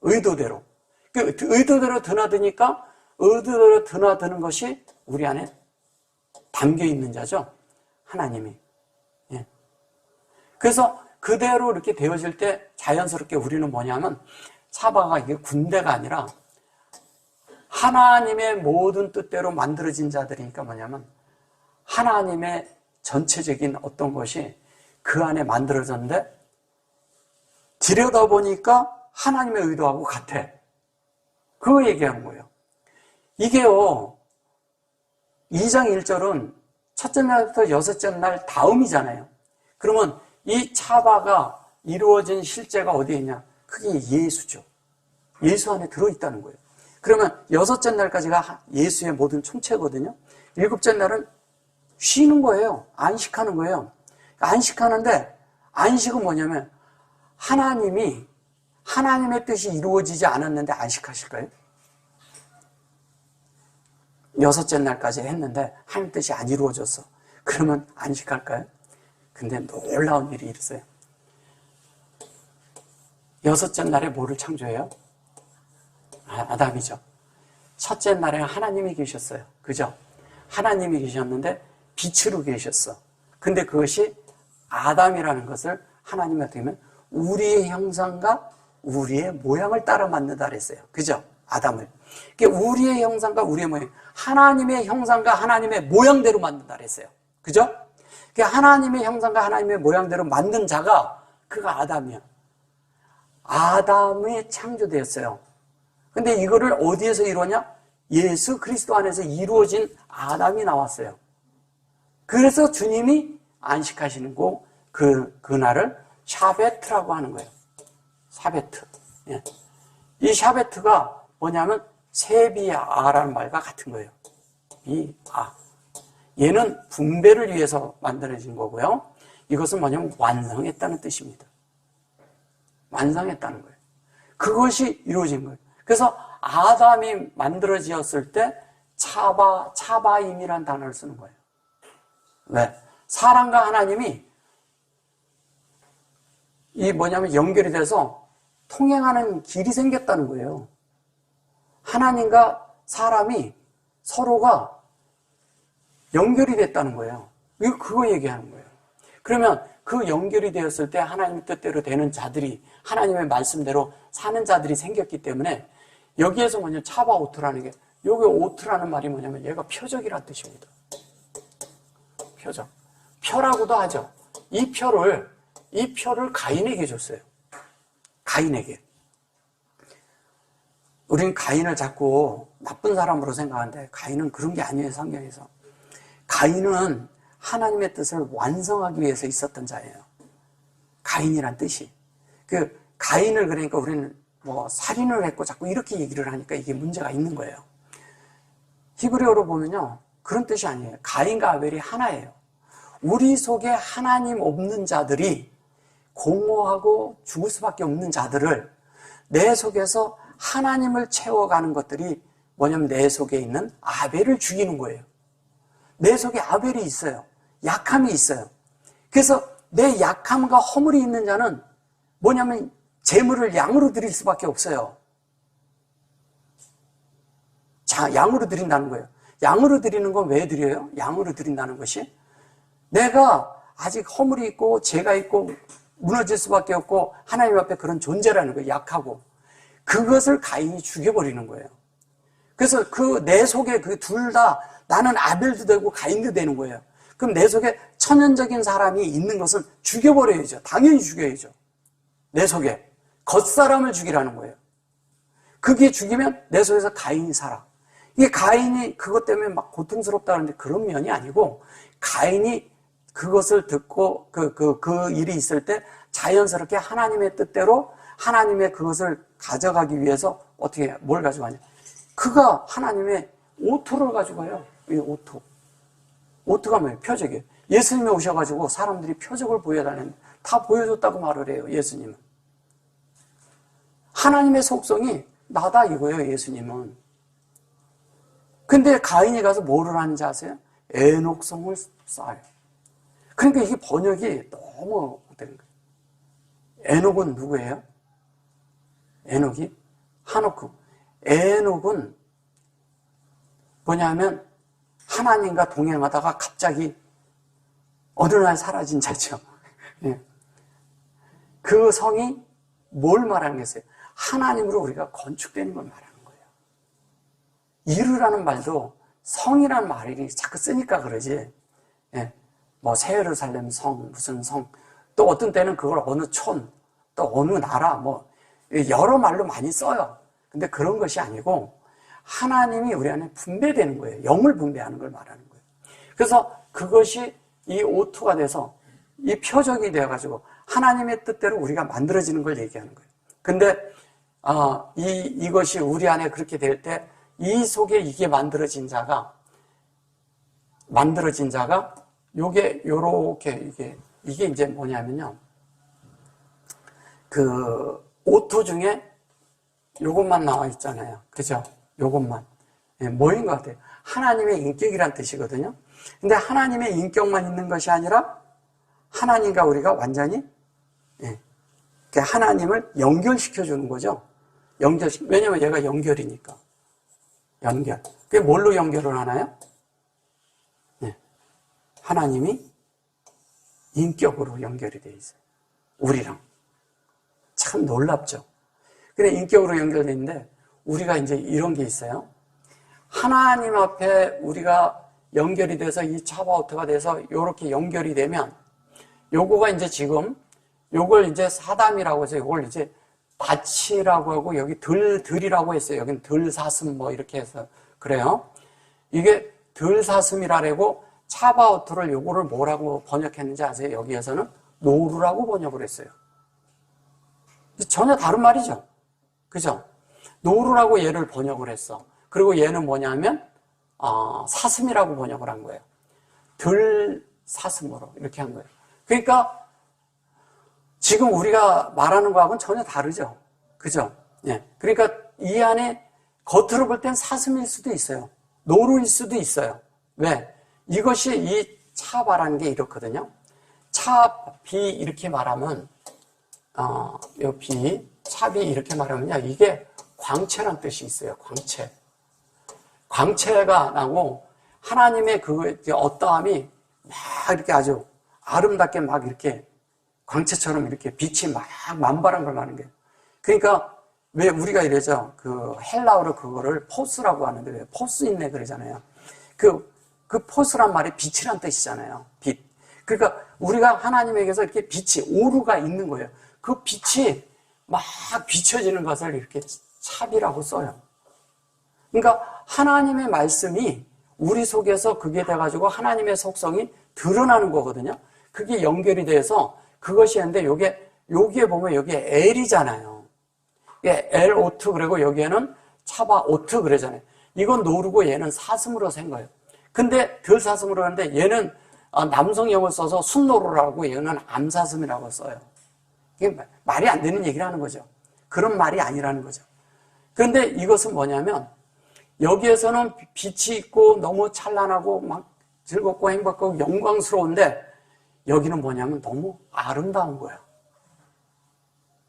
의도대로. 그 의도대로 드나드니까 의도대로 드나드는 것이 우리 안에 담겨 있는 자죠. 하나님이. 예. 그래서 그대로 이렇게 되어질 때 자연스럽게 우리는 뭐냐면 차바가 이게 군대가 아니라 하나님의 모든 뜻대로 만들어진 자들이니까 뭐냐면 하나님의 전체적인 어떤 것이 그 안에 만들어졌는데 들여다보니까 하나님의 의도하고 같아. 그거 얘기하는 거예요. 이게요, 2장 1절은 첫째 날부터 여섯째 날 다음이잖아요. 그러면 이 차바가 이루어진 실제가 어디에 있냐? 그게 예수죠. 예수 안에 들어있다는 거예요. 그러면 여섯째 날까지가 예수의 모든 총체거든요. 일곱째 날은 쉬는 거예요. 안식하는 거예요. 안식하는데 안식은 뭐냐면 하나님의 뜻이 이루어지지 않았는데 안식하실까요? 여섯째 날까지 했는데 하나님 뜻이 안 이루어졌어. 그러면 안식할까요? 근데 놀라운 일이 있어요. 여섯째 날에 뭐를 창조해요? 아담이죠. 첫째 날에 하나님이 계셨어요. 그죠? 하나님이 계셨는데 빛으로 계셨어. 근데 그것이 아담이라는 것을 하나님이 어떻게 하면 우리의 형상과 우리의 모양을 따라 만든다 그랬어요. 그죠? 아담을. 우리의 형상과 우리의 모양, 하나님의 형상과 하나님의 모양대로 만든다 그랬어요. 그죠? 하나님의 형상과 하나님의 모양대로 만든 자가 그가 아담이야. 아담이 창조되었어요. 근데 이거를 어디에서 이루었냐? 예수 그리스도 안에서 이루어진 아담이 나왔어요. 그래서 주님이 안식하시는 그날을 샤베트라고 하는 거예요. 샤베트. 예. 이 샤베트가 뭐냐면 세비야라는 말과 같은 거예요. 비아. 얘는 분배를 위해서 만들어진 거고요. 이것은 뭐냐면 완성했다는 뜻입니다. 완성했다는 거예요. 그것이 이루어진 거예요. 그래서 아담이 만들어지었을 때 차바임이라는 단어를 쓰는 거예요. 왜? 사람과 하나님이 연결이 돼서 통행하는 길이 생겼다는 거예요. 하나님과 사람이 서로가 연결이 됐다는 거예요. 그거 얘기하는 거예요. 그러면 그 연결이 되었을 때 하나님의 뜻대로 되는 자들이 하나님의 말씀대로 사는 자들이 생겼기 때문에 여기에서 뭐냐면 차바오트라는 게 여기 오트라는 말이 뭐냐면 얘가 표적이라는 뜻입니다. 표적. 표라고도 하죠. 이 표를 가인에게 줬어요. 가인에게. 우리는 가인을 자꾸 나쁜 사람으로 생각하는데 가인은 그런 게 아니에요, 성경에서. 가인은 하나님의 뜻을 완성하기 위해서 있었던 자예요. 가인이란 뜻이. 가인을 그러니까 우리는 살인을 했고 자꾸 이렇게 얘기를 하니까 이게 문제가 있는 거예요. 히브리어로 보면요. 그런 뜻이 아니에요. 가인과 아벨이 하나예요. 우리 속에 하나님 없는 자들이 공허하고 죽을 수밖에 없는 자들을 내 속에서 하나님을 채워가는 것들이 뭐냐면 내 속에 있는 아벨을 죽이는 거예요. 내 속에 아벨이 있어요. 약함이 있어요. 그래서 내 약함과 허물이 있는 자는 뭐냐면 재물을 양으로 드릴 수밖에 없어요. 자, 양으로 드린다는 거예요. 양으로 드리는 건 왜 드려요? 양으로 드린다는 것이 내가 아직 허물이 있고 죄가 있고 무너질 수밖에 없고 하나님 앞에 그런 존재라는 거예요. 약하고. 그것을 가인이 죽여버리는 거예요. 그래서 그 내 속에 그 둘 다 나는 아벨도 되고 가인도 되는 거예요. 그럼 내 속에 천연적인 사람이 있는 것은 죽여버려야죠. 당연히 죽여야죠. 내 속에 겉사람을 죽이라는 거예요. 그게 죽이면 내 속에서 가인이 살아. 이게 가인이 그것 때문에 막 고통스럽다 하는데 그런 면이 아니고 가인이 그것을 듣고 그 일이 있을 때 자연스럽게 하나님의 뜻대로 하나님의 그것을 가져가기 위해서 어떻게 뭘 가져가냐. 그가 하나님의 오토를 가져가요. 이 오토. 오토가 뭐예요? 표적이에요. 예수님이 오셔가지고 사람들이 표적을 보여달라는 다 보여줬다고 말을 해요. 예수님은. 하나님의 속성이 나다 이거예요. 예수님은. 근데 가인이 가서 뭐를 하는지 아세요? 에녹성을 쌓아요. 그러니까 이게 번역이 너무 못되는 거예요. 에녹은 누구예요? 에녹이? 하노크. 에녹은 뭐냐면 하나님과 동행하다가 갑자기 어느 날 사라진 자죠. 그 성이 뭘 말하는 거겠어요? 하나님으로 우리가 건축되는 걸 말하는 거예요. 이루라는 말도 성이라는 말이 자꾸 쓰니까 그러지. 뭐 새예루살렘 성, 무슨 성, 또 어떤 때는 그걸 어느 촌, 또 어느 나라, 뭐 여러 말로 많이 써요. 근데 그런 것이 아니고 하나님이 우리 안에 분배되는 거예요. 영을 분배하는 걸 말하는 거예요. 그래서 그것이 이 오토가 돼서 이 표적이 되어가지고 하나님의 뜻대로 우리가 만들어지는 걸 얘기하는 거예요. 근데 이것이 우리 안에 그렇게 될 때 이 속에 이게 만들어진 자가 요게 요렇게 이게 이제 뭐냐면요. 그 오토 중에 요것만 나와 있잖아요. 그죠? 요것만. 뭐인 것 같아요? 하나님의 인격이란 뜻이거든요. 근데 하나님의 인격만 있는 것이 아니라 하나님과 우리가 완전히 하나님을 연결시켜 주는 거죠. 왜냐면 얘가 연결이니까. 연결. 그게 뭘로 연결을 하나요? 하나님이 인격으로 연결이 돼 있어요. 우리랑. 참 놀랍죠. 근데 인격으로 연결돼 있는데 우리가 이제 이런 게 있어요. 하나님 앞에 우리가 연결이 돼서 이 차바오트가 돼서 이렇게 연결이 되면 요거가 이제 지금 요걸 이제 사담이라고 해서 요걸 이제 밭이라고 하고 여기 들이라고 했어요. 여기는 들사슴 뭐 이렇게 해서 그래요. 이게 들사슴이라고 차바오트를 요거를 뭐라고 번역했는지 아세요? 여기에서는 노루라고 번역을 했어요. 전혀 다른 말이죠. 그죠? 노루라고 얘를 번역을 했어. 그리고 얘는 뭐냐면 사슴이라고 번역을 한 거예요. 들사슴으로 이렇게 한 거예요. 그러니까 지금 우리가 말하는 거하고는 전혀 다르죠. 그죠? 예. 그러니까 이 안에 겉으로 볼 땐 사슴일 수도 있어요. 노루일 수도 있어요. 왜? 이것이 이 차바라는 게 이렇거든요. 차비 이렇게 말하면 요 비, 차비 이렇게 말하면요. 이게 광채란 뜻이 있어요. 광채. 광채가 나고 하나님의 그 어떠함이 막 이렇게 아주 아름답게 막 이렇게 광채처럼 이렇게 빛이 막 만발한 걸 말하는 거예요. 그러니까 왜 우리가 이러죠? 그 헬라어로 그거를 포스라고 하는데 왜 포스 있네 그러잖아요. 그 포스란 말이 빛이란 뜻이잖아요. 빛. 그러니까 우리가 하나님에게서 이렇게 빛이 오루가 있는 거예요. 그 빛이 막 비춰지는 것을 이렇게 차비라고 써요. 그러니까 하나님의 말씀이 우리 속에서 그게 돼가지고 하나님의 속성이 드러나는 거거든요. 그게 연결이 돼서 그것이 있는데 여기에 보면 여기에 L이잖아요. 이게 L-오트 그리고 여기에는 차바-오트 그러잖아요. 이건 노루고 얘는 사슴으로 센 거예요. 근데 덜 사슴으로 하는데 얘는 남성형을 써서 순노로라고 얘는 암사슴이라고 써요. 이게 말이 안 되는 얘기를 하는 거죠. 그런 말이 아니라는 거죠. 그런데 이것은 뭐냐면 여기에서는 빛이 있고 너무 찬란하고 막 즐겁고 행복하고 영광스러운데 여기는 뭐냐면 너무 아름다운 거예요.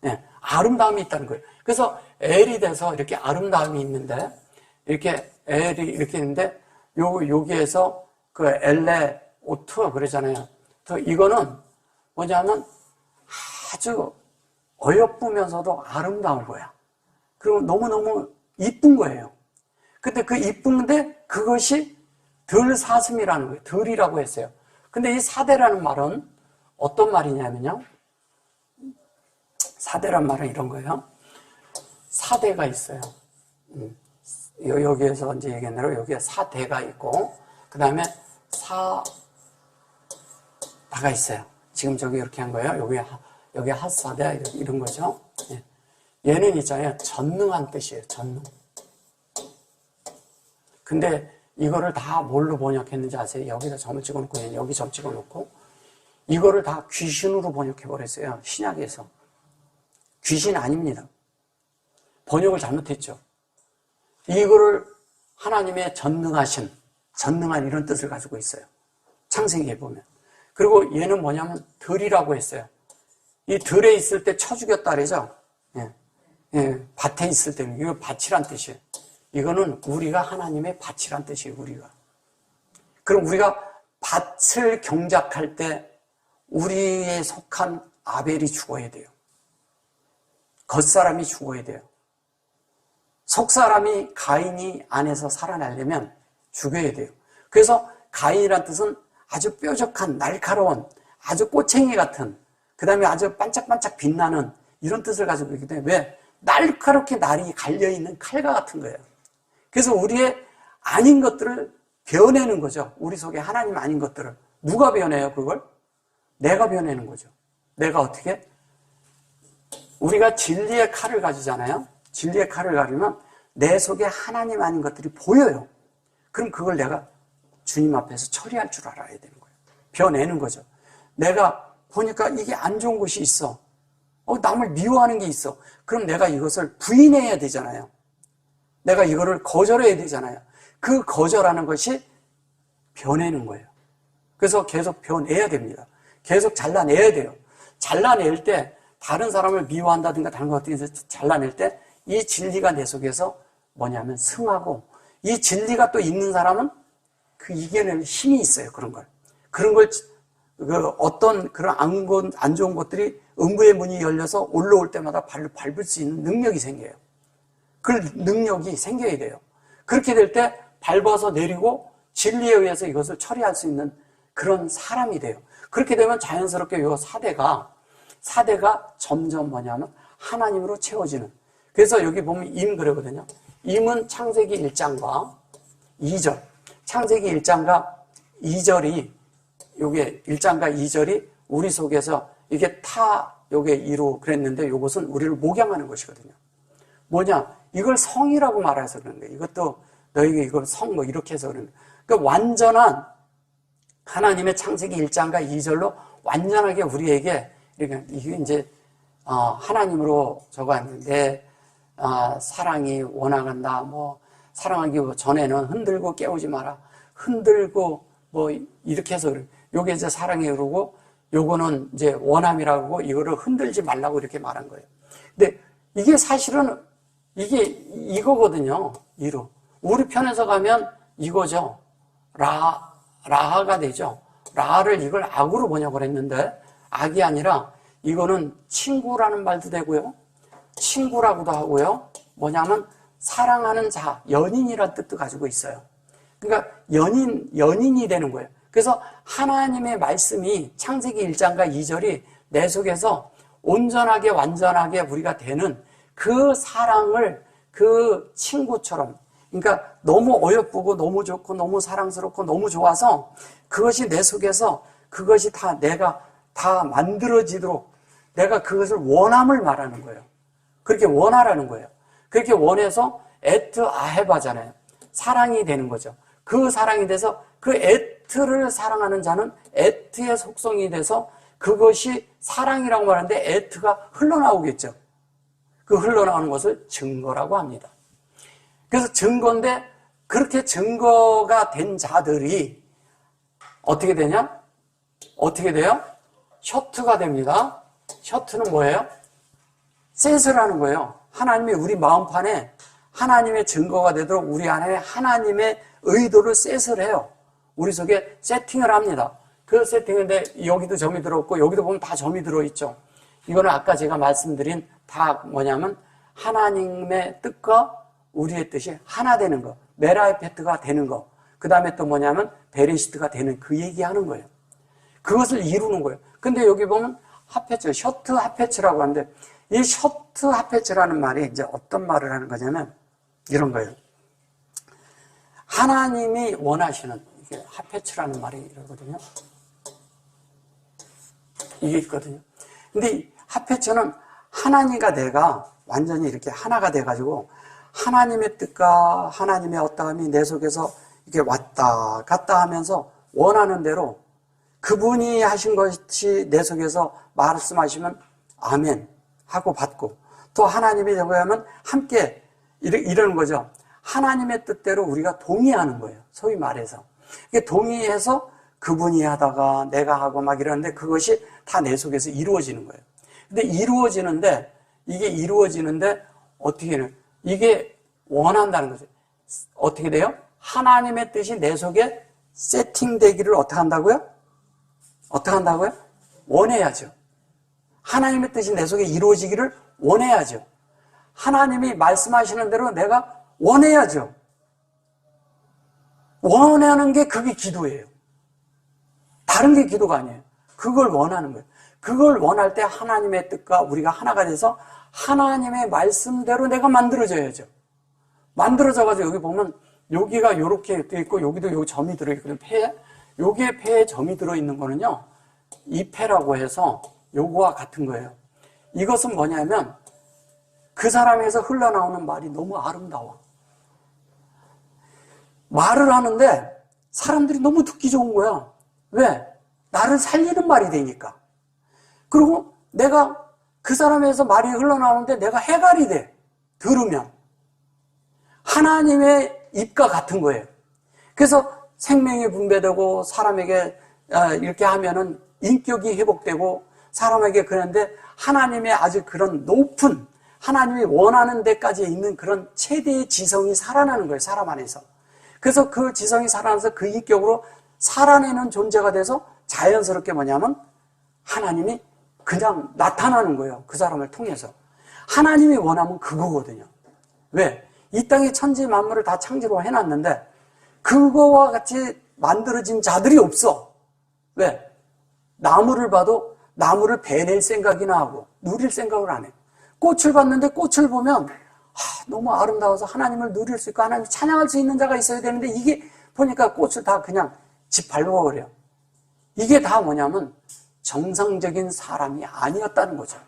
네, 아름다움이 있다는 거예요. 그래서 엘이 돼서 이렇게 아름다움이 있는데 이렇게 엘이 이렇게 있는데 여기에서 그 엘레 오트 그러잖아요. 또 이거는 뭐냐면 아주 어여쁘면서도 아름다운 거야. 그리고 너무너무 이쁜 거예요. 근데 그 이쁜데 그것이 덜 사슴이라는 거예요. 덜이라고 했어요. 근데 이 사대라는 말은 어떤 말이냐면요. 사대란 말은 이런 거예요. 사대가 있어요. 여기에서 이제 얘기한 대로 여기에 사대가 있고, 그 다음에 사다가 있어요. 지금 저기 이렇게 한 거예요. 여기 핫사대 이런 거죠. 얘는 있잖아요. 전능한 뜻이에요. 전능. 근데 이거를 다 뭘로 번역했는지 아세요? 여기다 점을 찍어놓고 여기 점 찍어놓고 이거를 다 귀신으로 번역해버렸어요. 신약에서. 귀신 아닙니다. 번역을 잘못했죠. 이거를 하나님의 전능한 이런 뜻을 가지고 있어요. 창세기에 보면. 그리고 얘는 뭐냐면 들이라고 했어요. 이 들에 있을 때 쳐 죽였다 그러죠. 밭에 있을 때는 이거 밭이란 뜻이에요. 이거는 우리가 하나님의 밭이란 뜻이에요. 우리가. 그럼 우리가 밭을 경작할 때 우리에 속한 아벨이 죽어야 돼요. 겉사람이 죽어야 돼요. 속사람이 가인이 안에서 살아나려면 죽여야 돼요. 그래서 가인이란 뜻은 아주 뾰족한 날카로운 아주 꼬챙이 같은 그 다음에 아주 반짝반짝 빛나는 이런 뜻을 가지고 있기 때문에 왜? 날카롭게 날이 갈려있는 칼과 같은 거예요. 그래서 우리의 아닌 것들을 베어내는 거죠. 우리 속에 하나님 아닌 것들을. 누가 베어내요 그걸? 내가 베어내는 거죠. 내가 어떻게? 우리가 진리의 칼을 가지잖아요. 진리의 칼을 가지면 내 속에 하나님 아닌 것들이 보여요. 그럼 그걸 내가 주님 앞에서 처리할 줄 알아야 되는 거예요. 베어내는 거죠. 내가 보니까 이게 안 좋은 것이 있어. 남을 미워하는 게 있어. 그럼 내가 이것을 부인해야 되잖아요. 내가 이거를 거절해야 되잖아요. 그 거절하는 것이 베어내는 거예요. 그래서 계속 베어내야 됩니다. 계속 잘라내야 돼요. 잘라낼 때 다른 사람을 미워한다든가 다른 것들에서 잘라낼 때 이 진리가 내 속에서 뭐냐면 승하고 이 진리가 또 있는 사람은 그 이겨낼 힘이 있어요. 그런 걸. 어떤 그런 안 좋은 것들이 음부의 문이 열려서 올라올 때마다 발로 밟을 수 있는 능력이 생겨요. 그 능력이 생겨야 돼요. 그렇게 될 때 밟아서 내리고 진리에 의해서 이것을 처리할 수 있는 그런 사람이 돼요. 그렇게 되면 자연스럽게 이 사대가 점점 뭐냐면 하나님으로 채워지는. 그래서 여기 보면 임 그러거든요. 임은 창세기 1장과 2절. 창세기 1장과 2절이 요게 1장과 2절이 우리 속에서 이게 요게 이루 그랬는데 요것은 우리를 목양하는 것이거든요. 뭐냐? 이걸 성이라고 말해서 그런 거예요. 이것도 너희가 이걸 성 이렇게 해서 그러는 거예요. 그러니까 완전한 하나님의 창세기 1장과 2절로 완전하게 우리에게 이게 이제 하나님으로 저거하는데 사랑이 원하간다. 사랑하기 전에는 흔들고 깨우지 마라. 흔들고 이렇게 해서 그래요. 요게 이제 사랑이 그러고 요거는 이제 원함이라고 하고 이거를 흔들지 말라고 이렇게 말한 거예요. 근데 이게 사실은 이거거든요. 이루. 우리 편에서 가면 이거죠. 라하가 되죠. 라를 이걸 악으로 번역을 했는데 악이 아니라 이거는 친구라는 말도 되고요. 친구라고도 하고요. 뭐냐면 사랑하는 자, 연인이라는 뜻도 가지고 있어요. 그러니까 연인이 되는 거예요. 그래서 하나님의 말씀이 창세기 1장과 2절이 내 속에서 온전하게 완전하게 우리가 되는 그 사랑을 그 친구처럼, 그러니까 너무 어여쁘고 너무 좋고 너무 사랑스럽고 너무 좋아서 그것이 내 속에서 그것이 다 내가 다 만들어지도록 내가 그것을 원함을 말하는 거예요. 그렇게 원하라는 거예요. 그렇게 원해서 에트 아헤바잖아요. 사랑이 되는 거죠. 그 사랑이 돼서 그 에트를 사랑하는 자는 에트의 속성이 돼서 그것이 사랑이라고 말하는데 에트가 흘러나오겠죠. 그 흘러나오는 것을 증거라고 합니다. 그래서 증거인데 그렇게 증거가 된 자들이 어떻게 되냐? 어떻게 돼요? 셔트가 됩니다. 셔트는 뭐예요? 셋을 하는 거예요. 하나님이 우리 마음판에 하나님의 증거가 되도록 우리 안에 하나님의 의도를 셋을 해요. 우리 속에 세팅을 합니다. 그 세팅인데 여기도 점이 들어있고 여기도 보면 다 점이 들어있죠. 이거는 아까 제가 말씀드린 다 뭐냐면 하나님의 뜻과 우리의 뜻이 하나 되는 거, 메라이페트가 되는 거, 그 다음에 또 뭐냐면 베레시트가 되는 그 얘기하는 거예요. 그것을 이루는 거예요. 근데 여기 보면 하페츠, 셔트 하페츠라고 하는데 이 셔트 하페츠라는 말이 이제 어떤 말을 하는 거냐면 이런 거예요. 하나님이 원하시는, 이게 하페츠라는 말이 이러거든요. 이게 있거든요. 근데 이 하페츠는 하나님과 내가 완전히 이렇게 하나가 돼가지고 하나님의 뜻과 하나님의 어떠함이 내 속에서 이렇게 왔다 갔다 하면서 원하는 대로 그분이 하신 것이 내 속에서 말씀하시면 아멘 하고 받고, 또 하나님이 정하면 함께 이러는 거죠. 하나님의 뜻대로 우리가 동의하는 거예요. 소위 말해서. 동의해서 그분이 하다가 내가 하고 막 이러는데 그것이 다 내 속에서 이루어지는 거예요. 근데 이게 이루어지는데 어떻게 해요? 이게 원한다는 거죠. 어떻게 돼요? 하나님의 뜻이 내 속에 세팅되기를 어떻게 한다고요? 어떻게 한다고요? 원해야죠. 하나님의 뜻이 내 속에 이루어지기를 원해야죠. 하나님이 말씀하시는 대로 내가 원해야죠. 원하는 게 그게 기도예요. 다른 게 기도가 아니에요. 그걸 원하는 거예요. 그걸 원할 때 하나님의 뜻과 우리가 하나가 돼서 하나님의 말씀대로 내가 만들어져야죠. 만들어져가지고 여기 보면 여기가 이렇게 되어 있고 여기도 요 점이 들어있거든요. 폐에. 여기에 폐에 점이 들어있는 거는요, 이 폐라고 해서 요거와 같은 거예요. 이것은 뭐냐면 그 사람에서 흘러나오는 말이 너무 아름다워. 말을 하는데 사람들이 너무 듣기 좋은 거야. 왜? 나를 살리는 말이 되니까. 그리고 내가 그 사람에서 말이 흘러나오는데 내가 해갈이 돼. 들으면. 하나님의 입과 같은 거예요. 그래서 생명이 분배되고 사람에게 이렇게 하면은 인격이 회복되고 사람에게 그런데 하나님의 아주 그런 높은 하나님이 원하는 데까지 있는 그런 최대의 지성이 살아나는 거예요. 사람 안에서. 그래서 그 지성이 살아나서 그 인격으로 살아내는 존재가 돼서 자연스럽게 뭐냐면 하나님이 그냥 나타나는 거예요. 그 사람을 통해서. 하나님이 원하면 그거거든요. 왜? 이 땅에 천지 만물을 다 창조로 해놨는데 그거와 같이 만들어진 자들이 없어. 왜? 나무를 봐도 나무를 베낼 생각이나 하고 누릴 생각을 안 해. 꽃을 봤는데 꽃을 보면 너무 아름다워서 하나님을 누릴 수 있고 하나님을 찬양할 수 있는 자가 있어야 되는데 이게 보니까 꽃을 다 그냥 집 밟아버려. 이게 다 뭐냐면 정상적인 사람이 아니었다는 거죠.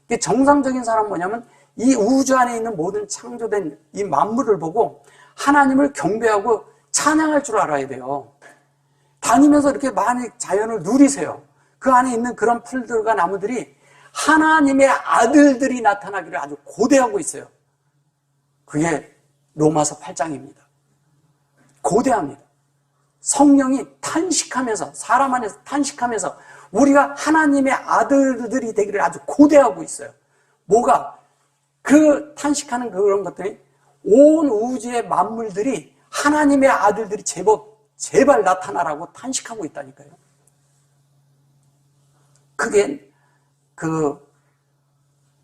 이게 정상적인 사람은 뭐냐면 이 우주 안에 있는 모든 창조된 이 만물을 보고 하나님을 경배하고 찬양할 줄 알아야 돼요. 다니면서 이렇게 많이 자연을 누리세요. 그 안에 있는 그런 풀들과 나무들이 하나님의 아들들이 나타나기를 아주 고대하고 있어요. 그게 로마서 8장입니다. 고대합니다. 성령이 탄식하면서 사람 안에서 탄식하면서 우리가 하나님의 아들들이 되기를 아주 고대하고 있어요. 뭐가? 그 탄식하는 그런 것들이 온 우주의 만물들이 하나님의 아들들이 제발 나타나라고 탄식하고 있다니까요. 그게 그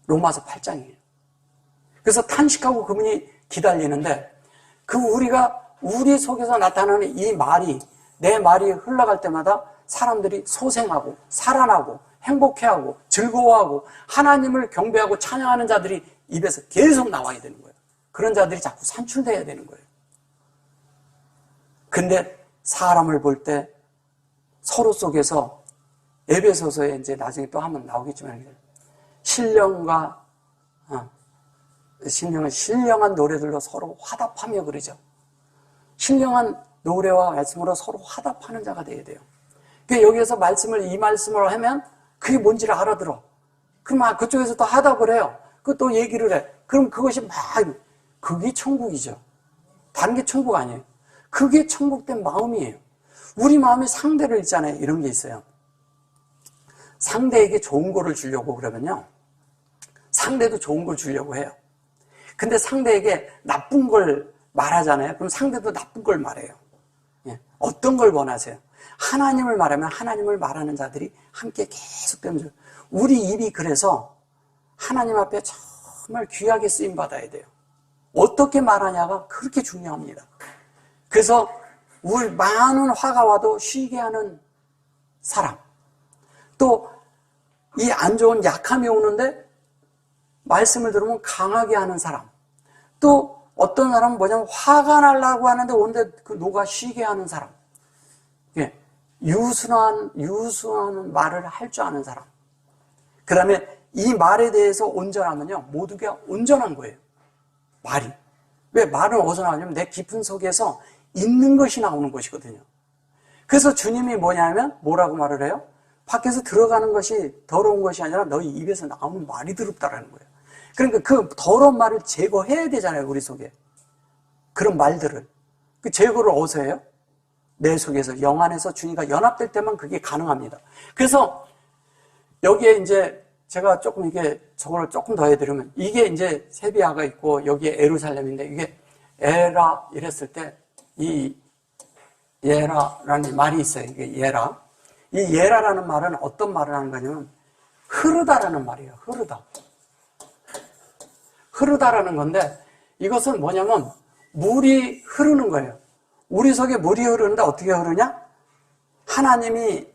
로마서 8장이에요. 그래서 탄식하고 그분이 기다리는데 우리 속에서 나타나는 이 말이 내 말이 흘러갈 때마다 사람들이 소생하고 살아나고 행복해하고 즐거워하고 하나님을 경배하고 찬양하는 자들이 입에서 계속 나와야 되는 거예요. 그런 자들이 자꾸 산출돼야 되는 거예요. 근데 사람을 볼 때 서로 속에서 에베소서에 이제 나중에 또 한번 나오겠지만 신령한 노래들로 서로 화답하며 그러죠. 신령한 노래와 말씀으로 서로 화답하는 자가 되어야 돼요. 그러니까 여기에서 이 말씀을 하면 그게 뭔지를 알아들어. 그럼 그쪽에서 또 화답을 해요. 그 또 얘기를 해. 그럼 그것이 그게 천국이죠. 다른 게 천국 아니에요. 그게 천국된 마음이에요. 우리 마음이 상대를 읽잖아요. 이런 게 있어요. 상대에게 좋은 거를 주려고 그러면요, 상대도 좋은 걸 주려고 해요. 근데 상대에게 나쁜 걸 말하잖아요. 그럼 상대도 나쁜 걸 말해요. 예. 어떤 걸 원하세요? 하나님을 말하면 하나님을 말하는 자들이 함께 계속 되는. 우리 입이 그래서 하나님 앞에 정말 귀하게 쓰임받아야 돼요. 어떻게 말하냐가 그렇게 중요합니다. 그래서 우리 많은 화가 와도 쉬게 하는 사람, 또 이 안 좋은 약함이 오는데 말씀을 들으면 강하게 하는 사람, 또 어떤 사람은 뭐냐면 화가 나려고 하는데 오는데 그 녹아 쉬게 하는 사람, 예, 유순한 말을 할 줄 아는 사람. 그 다음에 이 말에 대해서 온전하면요, 모두가 온전한 거예요. 말이. 왜 말은 어디서 나오냐면 내 깊은 속에서 있는 것이 나오는 것이거든요. 그래서 주님이 뭐라고 말을 해요? 밖에서 들어가는 것이 더러운 것이 아니라 너희 입에서 나오는 말이 더럽다라는 거예요. 그러니까 그 더러운 말을 제거해야 되잖아요, 우리 속에. 그런 말들을. 그 제거를 어디서 해요? 내 속에서, 영 안에서 주님과 연합될 때만 그게 가능합니다. 그래서 여기에 이제 제가 조금 저거를 조금 더 해드리면, 이게 이제 세비야가 있고 여기에 예루살렘인데, 이게 에라 이랬을 때 이 예라라는 말이 있어요. 이게 예라. 이 예라라는 말은 어떤 말을 하는 거냐면 흐르다라는 말이에요. 흐르다라는 건데, 이것은 뭐냐면 물이 흐르는 거예요. 우리 속에 물이 흐르는데 어떻게 흐르냐? 하나님이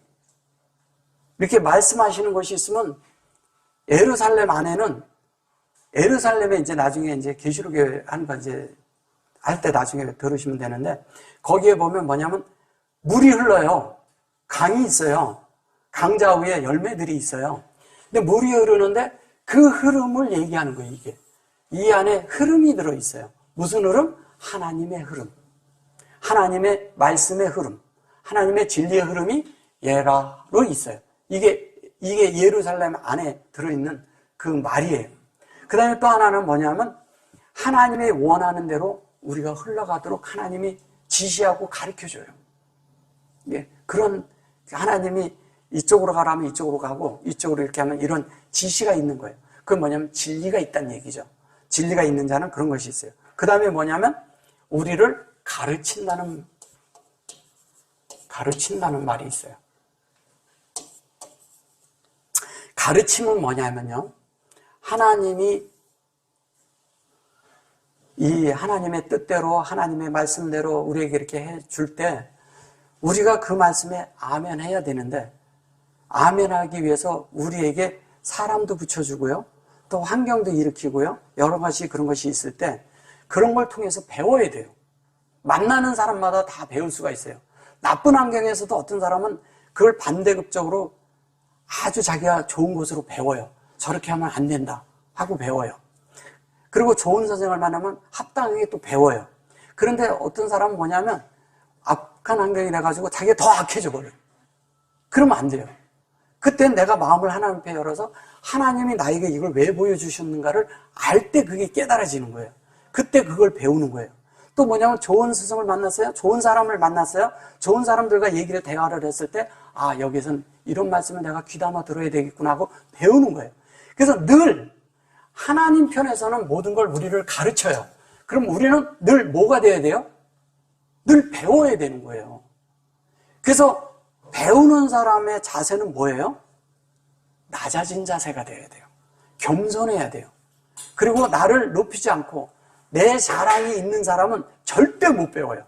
이렇게 말씀하시는 것이 있으면 예루살렘 안에는, 예루살렘에 이제 나중에 이제 계시록에 하는 거 이제 할 때 나중에 들으시면 되는데, 거기에 보면 뭐냐면 물이 흘러요. 강이 있어요. 강자 위에 열매들이 있어요. 근데 물이 흐르는데 그 흐름을 얘기하는 거예요, 이게. 이 안에 흐름이 들어있어요. 무슨 흐름? 하나님의 흐름. 하나님의 말씀의 흐름. 하나님의 진리의 흐름이 예라로 있어요. 이게 예루살렘 안에 들어있는 그 말이에요. 그 다음에 또 하나는 뭐냐면 하나님이 원하는 대로 우리가 흘러가도록 하나님이 지시하고 가르쳐줘요. 예, 그런 하나님이 이쪽으로 가라면 이쪽으로 가고 이쪽으로 이렇게 하면 이런 지시가 있는 거예요. 그건 뭐냐면 진리가 있다는 얘기죠. 진리가 있는 자는 그런 것이 있어요. 그 다음에 뭐냐면 우리를 가르친다는 말이 있어요. 가르침은 뭐냐면요, 하나님이 이 하나님의 뜻대로, 하나님의 말씀대로 우리에게 이렇게 해줄 때 우리가 그 말씀에 아멘 해야 되는데, 아멘 하기 위해서 우리에게 사람도 붙여주고요, 또 환경도 일으키고요, 여러 가지 그런 것이 있을 때 그런 걸 통해서 배워야 돼요. 만나는 사람마다 다 배울 수가 있어요. 나쁜 환경에서도 어떤 사람은 그걸 반대급적으로 아주 자기가 좋은 것으로 배워요. 저렇게 하면 안 된다 하고 배워요. 그리고 좋은 선생을 만나면 합당하게 또 배워요. 그런데 어떤 사람은 뭐냐면 악한 환경이 돼가지고 자기가 더 악해져 버려요. 그러면 안 돼요. 그땐 내가 마음을 하나님 앞에 열어서 하나님이 나에게 이걸 왜 보여주셨는가를 알 때 그게 깨달아지는 거예요. 그때 그걸 배우는 거예요. 또 뭐냐면 좋은 스승을 만났어요. 좋은 사람을 만났어요. 좋은 사람들과 대화를 했을 때, 아, 여기선 이런 말씀을 내가 귀담아 들어야 되겠구나 하고 배우는 거예요. 그래서 늘 하나님 편에서는 모든 걸 우리를 가르쳐요. 그럼 우리는 늘 뭐가 돼야 돼요? 늘 배워야 되는 거예요. 그래서 배우는 사람의 자세는 뭐예요? 낮아진 자세가 돼야 돼요. 겸손해야 돼요. 그리고 나를 높이지 않고 내 자랑이 있는 사람은 절대 못 배워요.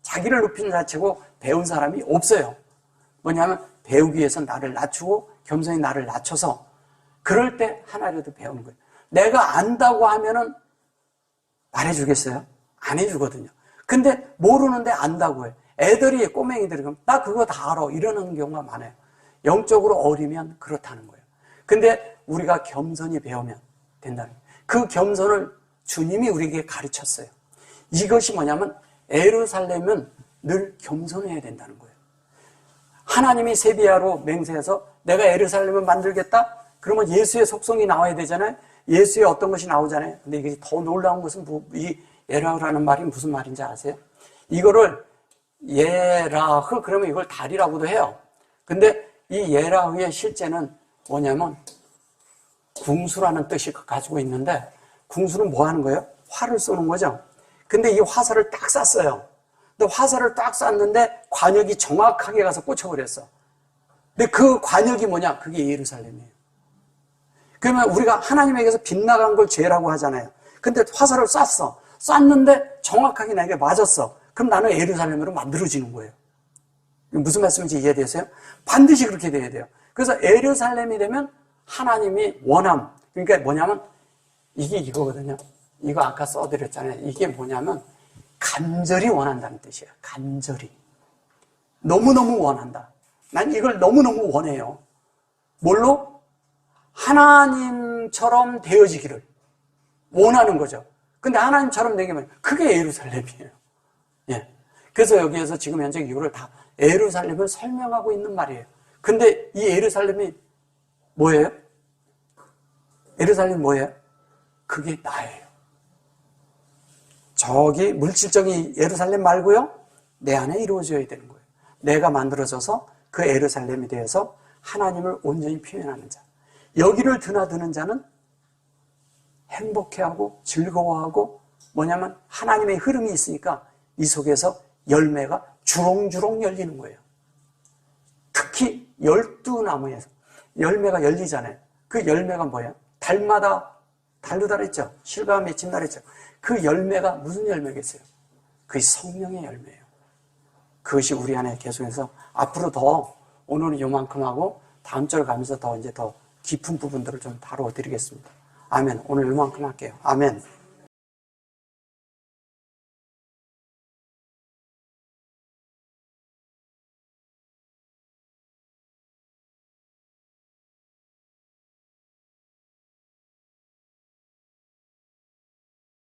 자기를 높이는 자체고 배운 사람이 없어요. 뭐냐면 배우기 위해서 나를 낮추고 겸손히 나를 낮춰서, 그럴 때 하나라도 배우는 거예요. 내가 안다고 하면은 말해주겠어요? 안 해주거든요. 근데 모르는데 안다고 해요. 애들이, 꼬맹이들이 그럼 나 그거 다 알아 이러는 경우가 많아요. 영적으로 어리면 그렇다는 거예요. 근데 우리가 겸손히 배우면 된다는 거예요. 그 겸손을 주님이 우리에게 가르쳤어요. 이것이 뭐냐면 예루살렘은 늘 겸손해야 된다는 거예요. 하나님이 세비야로 맹세해서 내가 예루살렘을 만들겠다? 그러면 예수의 속성이 나와야 되잖아요. 예수의 어떤 것이 나오잖아요. 근데 이게 더 놀라운 것은 이 예라흐라는 말이 무슨 말인지 아세요? 이거를 예라흐 그러면 이걸 달이라고도 해요. 근데 이 예라흐의 실제는 뭐냐면 궁수라는 뜻을 가지고 있는데, 궁수는 뭐 하는 거예요? 활을 쏘는 거죠. 근데 이 화살을 딱 쐈어요. 근데 화살을 딱 쐈는데 관역이 정확하게 가서 꽂혀버렸어. 근데 그 관역이 뭐냐? 그게 예루살렘이에요. 그러면 우리가 하나님에게서 빗나간 걸 죄라고 하잖아요. 근데 화살을 쐈는데 정확하게 나에게 맞았어. 그럼 나는 예루살렘으로 만들어지는 거예요. 무슨 말씀인지 이해되세요? 반드시 그렇게 돼야 돼요. 그래서 예루살렘이 되면 하나님이 원함. 그러니까 뭐냐면 이게 이거거든요. 이거 아까 써드렸잖아요. 이게 뭐냐면 간절히 원한다는 뜻이에요. 간절히. 너무너무 원한다. 난 이걸 너무너무 원해요. 뭘로? 하나님처럼 되어지기를 원하는 거죠. 근데 하나님처럼 되기면 그게 예루살렘이에요. 예. 그래서 여기에서 지금 현재 이거를 다 예루살렘을 설명하고 있는 말이에요. 근데 이 예루살렘이 뭐예요? 예루살렘이 뭐예요? 그게 나예요. 저기 물질적인 예루살렘 말고요, 내 안에 이루어져야 되는 거예요. 내가 만들어져서 그 예루살렘에 대해서 하나님을 온전히 표현하는 자. 여기를 드나드는 자는 행복해하고 즐거워하고 뭐냐면 하나님의 흐름이 있으니까 이 속에서 열매가 주렁주렁 열리는 거예요. 특히 12나무에서 열매가 열리잖아요. 그 열매가 뭐예요? 달마다 다르다 그랬죠. 실과 맺힌다 그랬죠. 그 열매가 무슨 열매겠어요? 그게 성령의 열매예요. 그것이 우리 안에 계속해서 앞으로 더, 오늘은 요만큼 하고 다음 절 가면서 더 깊은 부분들을 좀 다뤄드리겠습니다. 아멘. 오늘 요만큼 할게요. 아멘.